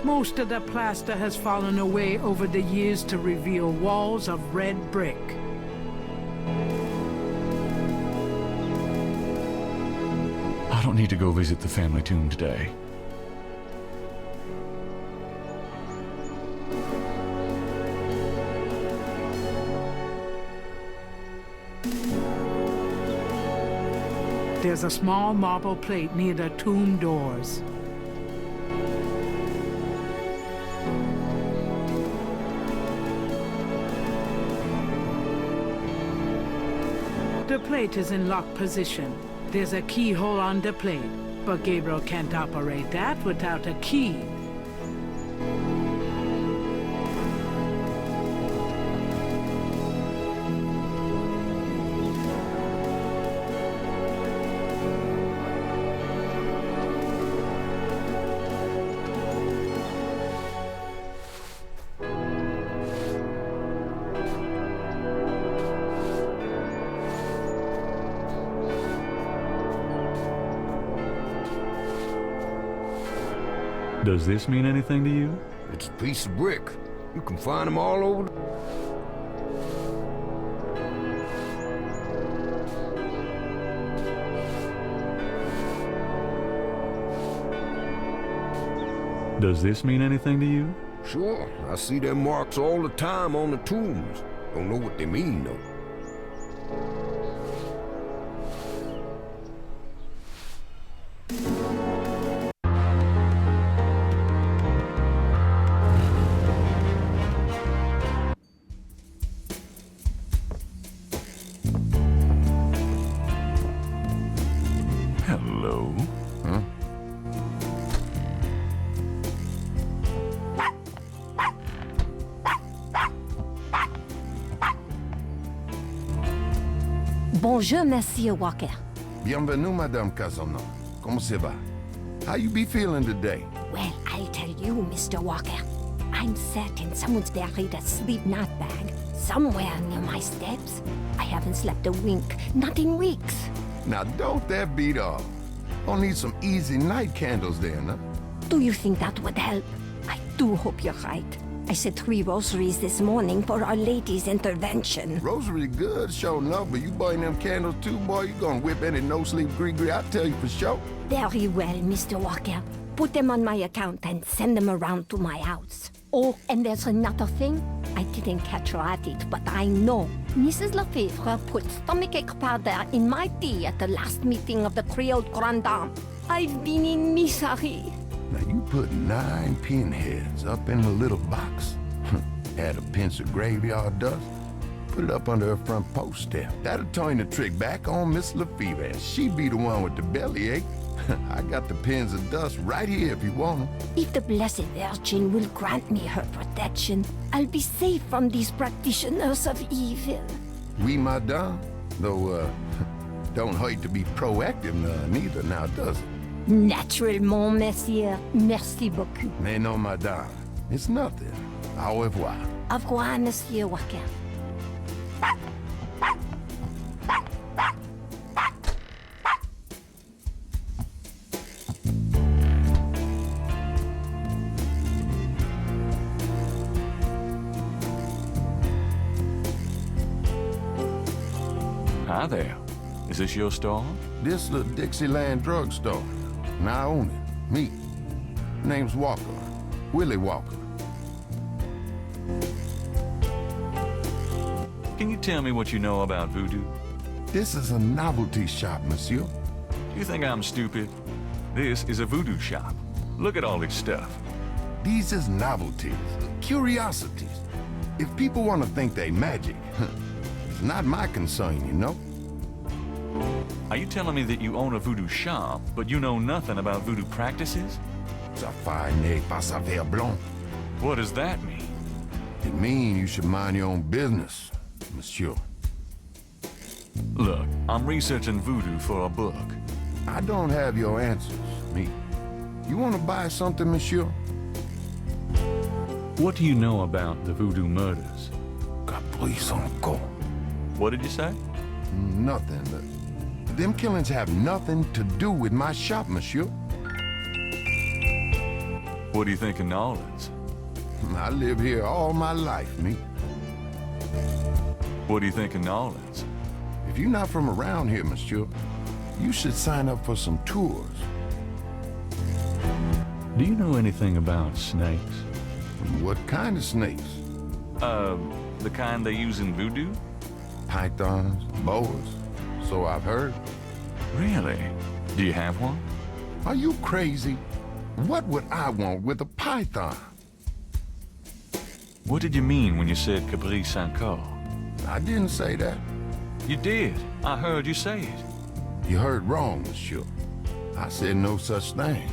Most of the plaster has fallen away over the years to reveal walls of red brick. I don't need to go visit the family tomb today. There's a small marble plate near the tomb doors. The plate is in locked position. There's a keyhole on the plate, but Gabriel can't operate that without a key. Does this mean anything to you? It's a piece of brick. You can find them all over. Does this mean anything to you? Sure, I see them marks all the time on the tombs. Don't know what they mean, though. Hello? Huh? Bonjour, Monsieur Walker. Bienvenue, Madame Casano. Comment ça va? How you be feeling today? Well, I'll tell you, Mr. Walker. I'm certain someone's buried a sleep knot bag somewhere near my steps. I haven't slept a wink, not in weeks. Now, don't that beat all. I'll need some easy night candles then, huh? Do you think that would help? I do hope you're right. I said 3 rosaries this morning for Our Lady's intervention. Rosary good, sure enough, but you buying them candles too, boy, you gonna whip any no-sleep gree-gree, I tell you for sure. Very well, Mr. Walker. Put them on my account and send them around to my house. Oh, and there's another thing. I didn't catch her at it, but I know. Mrs. Lefebvre put stomachache powder in my tea at the last meeting of the Creole Grand Dame. I've been in misery. Now you put 9 pinheads up in a little box, add a pinch of graveyard dust, put it up under her front post step. That'll turn the trick back on Miss Lefevre, and she be the one with the bellyache. I got the pins of dust right here if you want them. If the Blessed Virgin will grant me her protection, I'll be safe from these practitioners of evil. Oui, madame. Though, don't hurt to be proactive neither now, does it? Naturellement, monsieur. Merci beaucoup. Mais non, madame. It's nothing. Au revoir. Au revoir, monsieur Walker. Hi there. Is this your store? This the Dixieland drugstore. And I own it. Me. Name's Walker. Willie Walker. Can you tell me what you know about voodoo? This is a novelty shop, monsieur. Do you think I'm stupid? This is a voodoo shop. Look at all this stuff. These is novelties, curiosities. If people want to think they magic, it's not my concern, you know? Are you telling me that you own a voodoo shop, but you know nothing about voodoo practices? Ça n'est pas savoir blanc. What does that mean? It means you should mind your own business, monsieur. Look, I'm researching voodoo for a book. I don't have your answers, me. You want to buy something, monsieur? What do you know about the voodoo murders? Caprice encore. What did you say? Nothing. Them killings have nothing to do with my shop, monsieur. What do you think of New Orleans? I live here all my life, me. What do you think of New Orleans? If you're not from around here, monsieur, you should sign up for some tours. Do you know anything about snakes? What kind of snakes? The kind they use in voodoo? Pythons, boas, so I've heard. Really? Do you have one? Are you crazy? What would I want with a python? What did you mean when you said Caprice encore? I didn't say that. You did. I heard you say it. You heard wrong, monsieur. I said no such thing.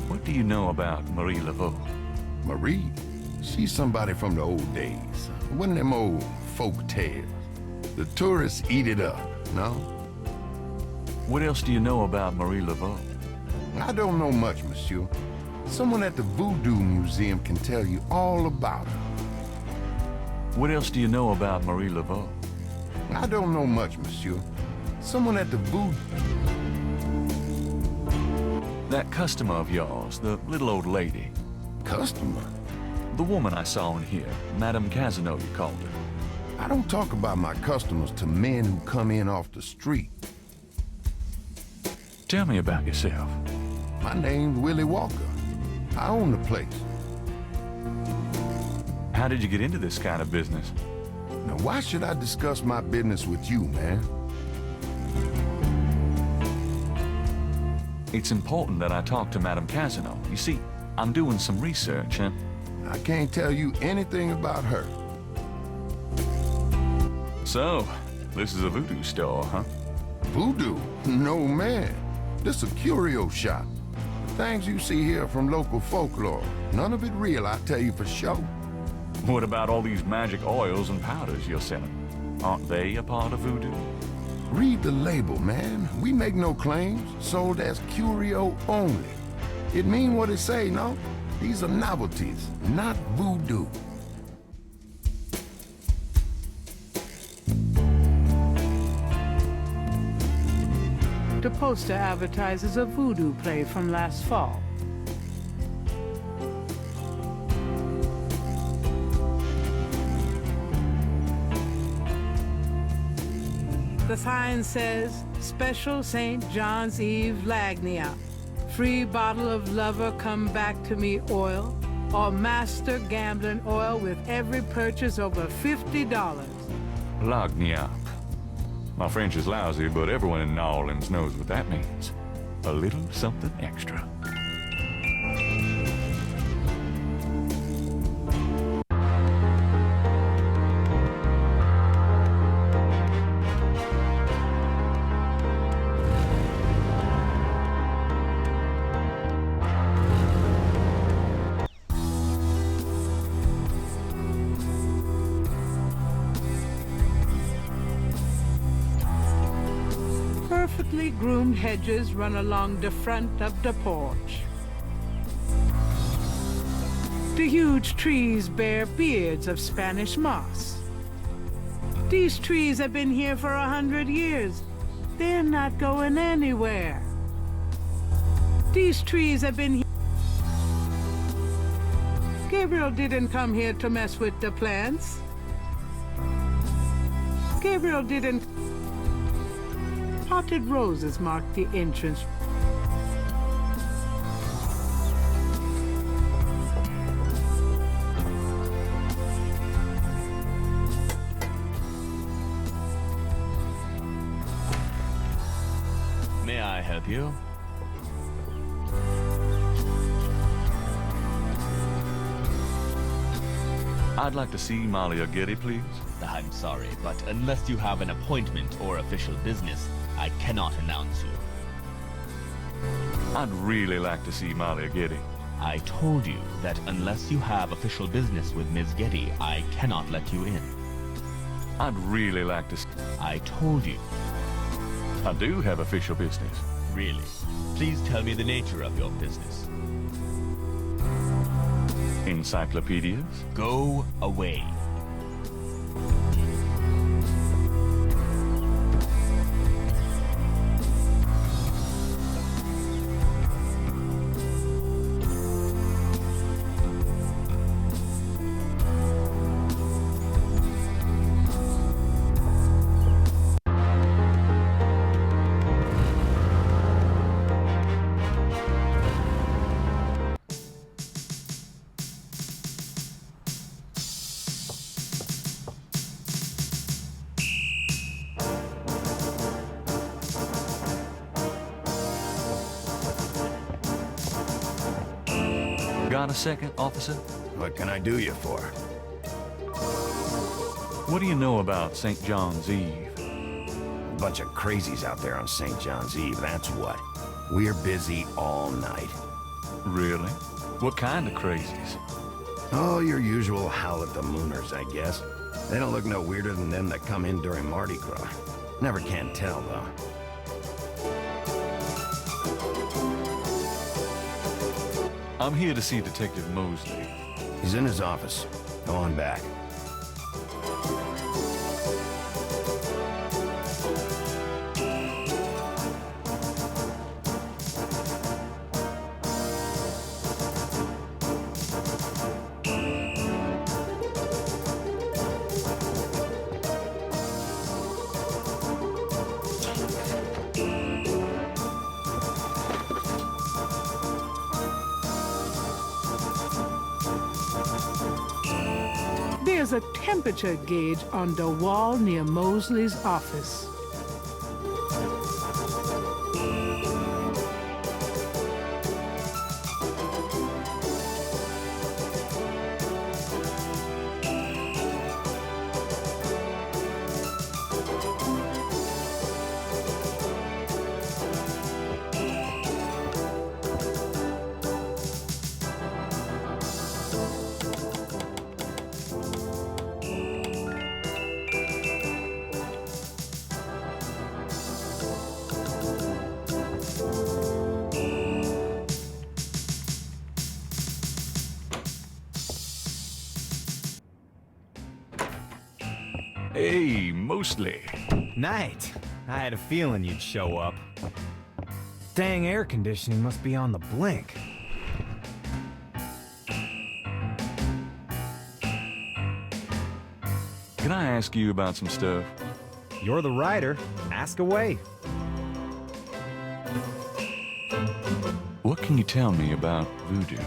What do you know about Marie Laveau? Marie? She's somebody from the old days. One of them old folk tales. The tourists eat it up, no? What else do you know about Marie Laveau? I don't know much, monsieur. Someone at the Voodoo Museum can tell you all about her. What else do you know about Marie Laveau? I don't know much, monsieur. Someone at the Voodoo... That customer of yours, the little old lady. Customer? The woman I saw in here, Madame Casino, you called her. I don't talk about my customers to men who come in off the street. Tell me about yourself. My name's Willie Walker. I own the place. How did you get into this kind of business? Now, why should I discuss my business with you, man? It's important that I talk to Madame Casino. You see, I'm doing some research and... I can't tell you anything about her. So, this is a voodoo store, huh? Voodoo? No, man. This is a curio shop. The things you see here are from local folklore. None of it real, I tell you for sure. What about all these magic oils and powders you're selling? Aren't they a part of voodoo? Read the label, man. We make no claims. Sold as curio only. It mean what it say, no? These are novelties, not voodoo. The poster advertises a voodoo play from last fall. The sign says, Special St. John's Eve Lagnia. Free bottle of lover come back to me oil, or master gambling oil with every purchase over $50. Lagniappe. My French is lousy, but everyone in New Orleans knows what that means. a little something extra. Perfectly groomed hedges run along the front of the porch. The huge trees bear beards of Spanish moss. These trees have been here for 100 years. They're not going anywhere. These trees have been here. Gabriel didn't come here to mess with the plants. Gabriel didn't. Potted roses mark the entrance. May I help you? I'd like to see Malia Getty, please. I'm sorry, but unless you have an appointment or official business, I cannot announce you. I'd really like to see Malia Getty. I told you that unless you have official business with Ms. Getty, I cannot let you in. I'd really like to. I told you. I do have official business. Really? Please tell me the nature of your business. Encyclopedias? Go away. Got a second, officer? What can I do you for? What do you know about St. John's Eve? A bunch of crazies out there on St. John's Eve, that's what. We're busy all night. Really? What kind of crazies? Oh, your usual howl at the mooners, I guess. They don't look no weirder than them that come in during Mardi Gras. Never can tell, though. I'm here to see Detective Mosley. He's in his office. Go on back. There's a temperature gauge on the wall near Mosley's office. Hey, Mosley. Night. I had a feeling you'd show up. Dang air conditioning must be on the blink. Can I ask you about some stuff? You're the writer. Ask away. What can you tell me about voodoo?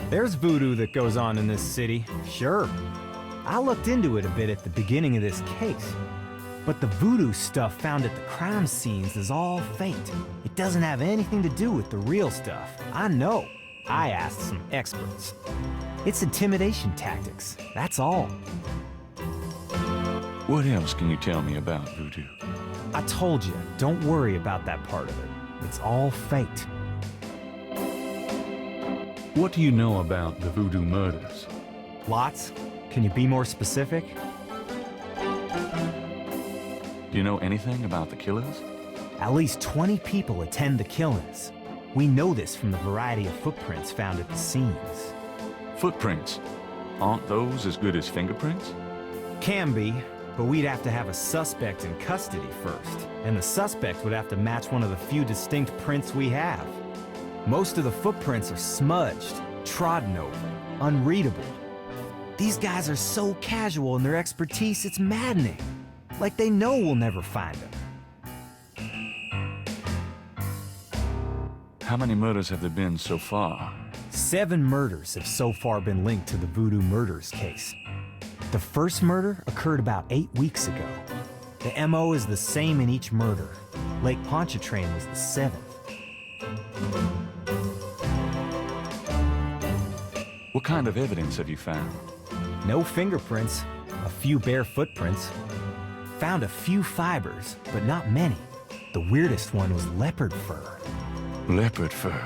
There's voodoo that goes on in this city, sure. I looked into it a bit at the beginning of this case. But the voodoo stuff found at the crime scenes is all fake. It doesn't have anything to do with the real stuff. I know. I asked some experts. It's intimidation tactics, that's all. What else can you tell me about voodoo? I told you, don't worry about that part of it. It's all faked. What do you know about the voodoo murders? Lots. Can you be more specific? Do you know anything about the killers? At least 20 people attend the killings. We know this from the variety of footprints found at the scenes. Footprints? Aren't those as good as fingerprints? Can be, but we'd have to have a suspect in custody first, and the suspect would have to match one of the few distinct prints we have. Most of the footprints are smudged, trodden over, unreadable. These guys are so casual in their expertise, it's maddening. Like they know we'll never find them. How many murders have there been so far? 7 murders have so far been linked to the voodoo murders case. The first murder occurred about 8 weeks ago. The MO is the same in each murder. Lake Pontchartrain was the 7th. What kind of evidence have you found? No fingerprints, a few bare footprints. Found a few fibers, but not many. The weirdest one was leopard fur. Leopard fur.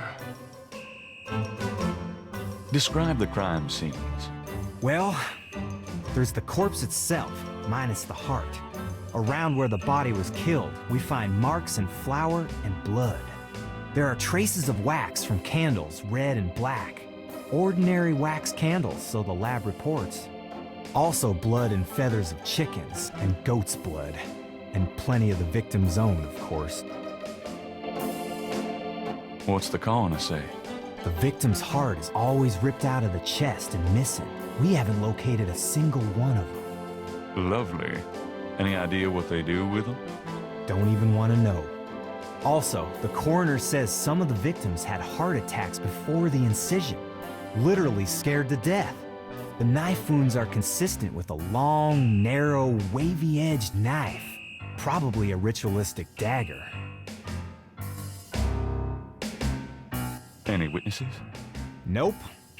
Describe the crime scenes. Well, there's the corpse itself, minus the heart. Around where the body was killed, we find marks and flour and blood. There are traces of wax from candles, red and black. Ordinary wax candles, so the lab reports. Also blood and feathers of chickens, and goat's blood. And plenty of the victim's own, of course. What's the coroner say? The victim's heart is always ripped out of the chest and missing. We haven't located a single one of them. Lovely. Any idea what they do with them? Don't even want to know. Also, the coroner says some of the victims had heart attacks before the incision. Literally scared to death. The knife wounds are consistent with a long, narrow, wavy-edged knife. Probably a ritualistic dagger. Any witnesses? Nope.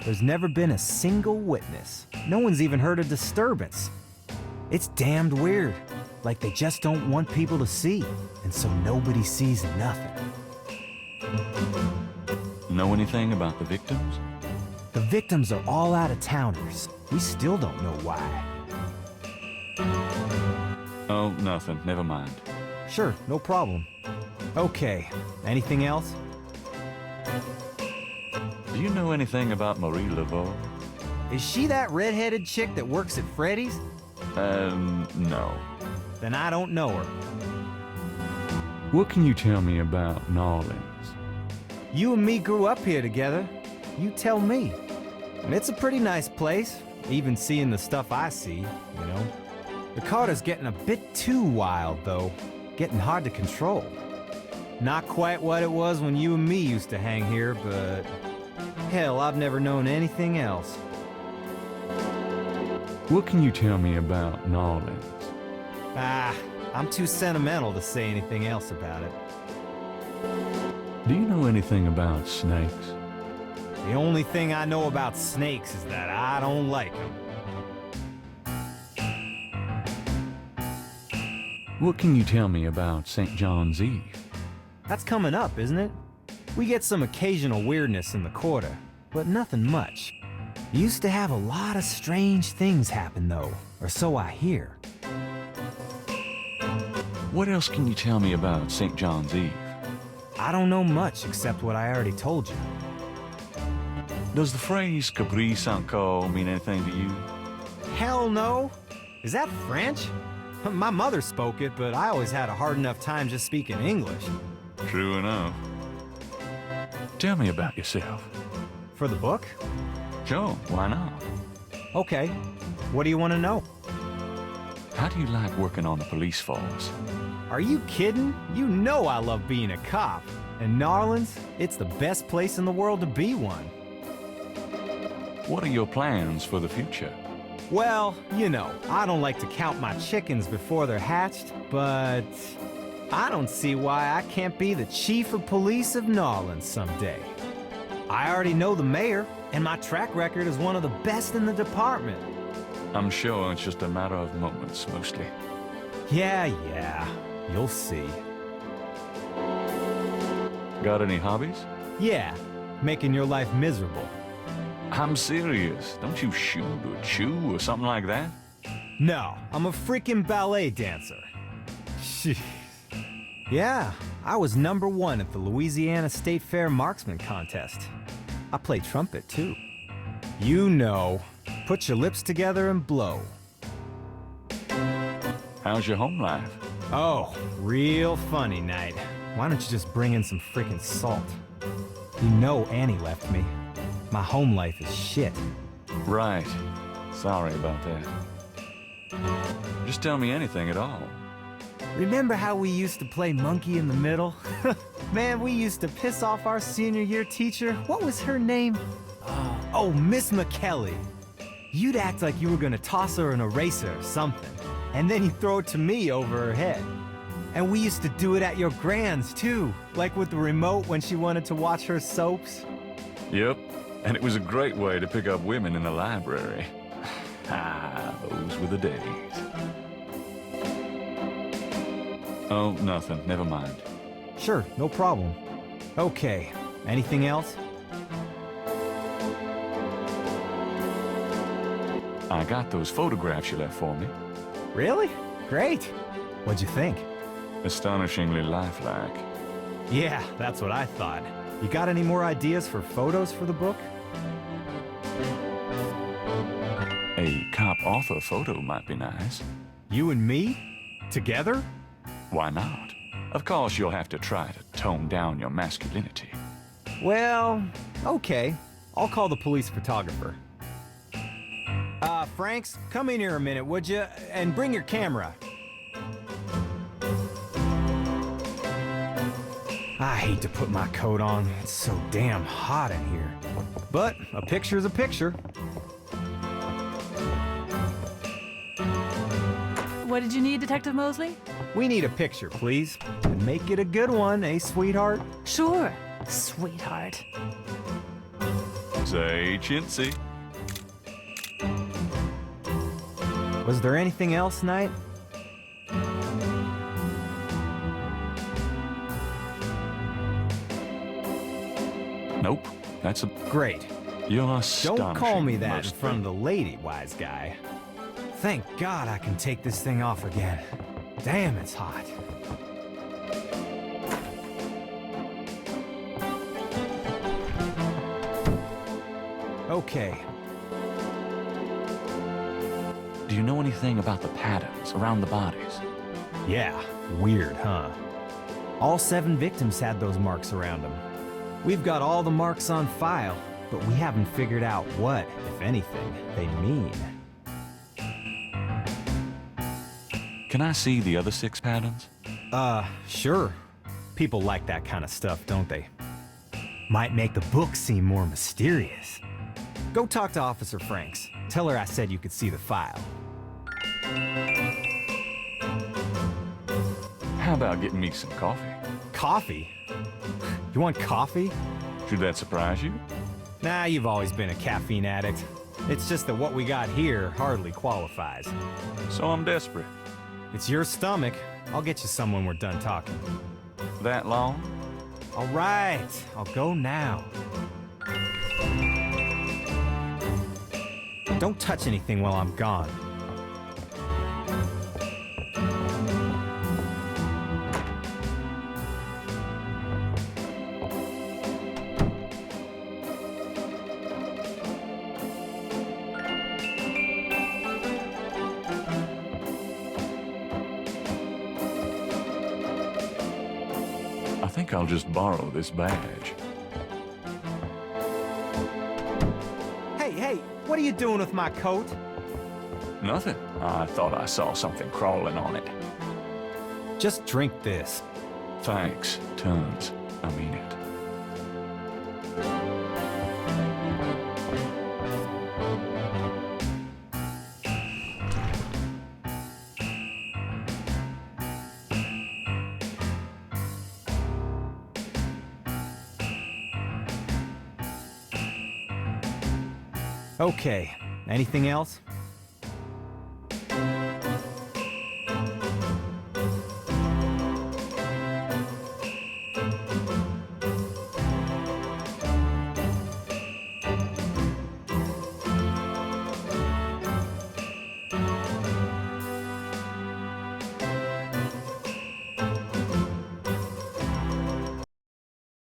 There's never been a single witness. No one's even heard a disturbance. It's damned weird. Like they just don't want people to see, and so nobody sees nothing. Know anything about the victims? The victims are all out-of-towners. We still don't know why. Oh, nothing. Never mind. Sure, no problem. Okay, anything else? Do you know anything about Marie Laveau? Is she that red-headed chick that works at Freddy's? No. Then I don't know her. What can you tell me about Narlins? You and me grew up here together. You tell me. And it's a pretty nice place, even seeing the stuff I see, you know. The Carter's getting a bit too wild, though. Getting hard to control. Not quite what it was when you and me used to hang here, but... hell, I've never known anything else. What can you tell me about Narlins? I'm too sentimental to say anything else about it. Do you know anything about snakes? The only thing I know about snakes is that I don't like them. What can you tell me about St. John's Eve? That's coming up, isn't it? We get some occasional weirdness in the quarter, but nothing much. Used to have a lot of strange things happen, though, or so I hear. What else can you tell me about St. John's Eve? I don't know much except what I already told you. Does the phrase caprice encore mean anything to you? Hell no! Is that French? My mother spoke it, but I always had a hard enough time just speaking English. True enough. Tell me about yourself. For the book? Sure, why not? Okay. What do you want to know? How do you like working on the police force? Are you kidding? You know I love being a cop. And Narlins, it's the best place in the world to be one. What are your plans for the future? Well, you know, I don't like to count my chickens before they're hatched, but I don't see why I can't be the chief of police of Narland someday. I already know the mayor, and my track record is one of the best in the department. I'm sure it's just a matter of moments, mostly. Yeah, you'll see. Got any hobbies? Yeah, making your life miserable. I'm serious. Don't you shoot or chew or something like that? No, I'm a freaking ballet dancer. Jeez. Yeah, I was #1 at the Louisiana State Fair Marksman Contest. I play trumpet, too. You know, put your lips together and blow. How's your home life? Oh, real funny night. Why don't you just bring in some freaking salt? You know Annie left me. My home life is shit. Right. Sorry about that. Just tell me anything at all. Remember how we used to play monkey in the middle? Man, we used to piss off our senior year teacher. What was her name? Oh, Miss McKelly. You'd act like you were gonna toss her an eraser or something, and then you'd throw it to me over her head. And we used to do it at your grand's, too, like with the remote when she wanted to watch her soaps. Yep, and it was a great way to pick up women in the library. Ah, those were the days. Oh, nothing. Never mind. Sure, no problem. Okay, anything else? I got those photographs you left for me. Really? Great. What'd you think? Astonishingly lifelike. Yeah, that's what I thought. You got any more ideas for photos for the book? A cop-author photo might be nice. You and me? Together? Why not? Of course you'll have to try to tone down your masculinity. Well, okay. I'll call the police photographer. Franks, come in here a minute, would you? And bring your camera. I hate to put my coat on. It's so damn hot in here. But a picture's a picture. What did you need, Detective Mosley? We need a picture, please. And make it a good one, eh, sweetheart? Sure, sweetheart. Say chintzy. Was there anything else, Knight? Nope, that's a... Great. You're astonishing. Don't call me that in front of the lady, wise guy. Thank God I can take this thing off again. Damn, it's hot. Okay. Do you know anything about the patterns around the bodies? Yeah, weird, huh? All 7 victims had those marks around them. We've got all the marks on file, but we haven't figured out what, if anything, they mean. Can I see the other 6 patterns? Sure. People like that kind of stuff, don't they? Might make the book seem more mysterious. Go talk to Officer Franks. Tell her I said you could see the file. How about getting me some coffee? Coffee? You want coffee? Should that surprise you? Nah, you've always been a caffeine addict. It's just that what we got here hardly qualifies. So I'm desperate. It's your stomach. I'll get you some when we're done talking. That long? All right, I'll go now. Don't touch anything while I'm gone. I think I'll just borrow this badge. Hey, what are you doing with my coat? Nothing. I thought I saw something crawling on it. Just drink this. Thanks, tons. I mean it. Okay, anything else?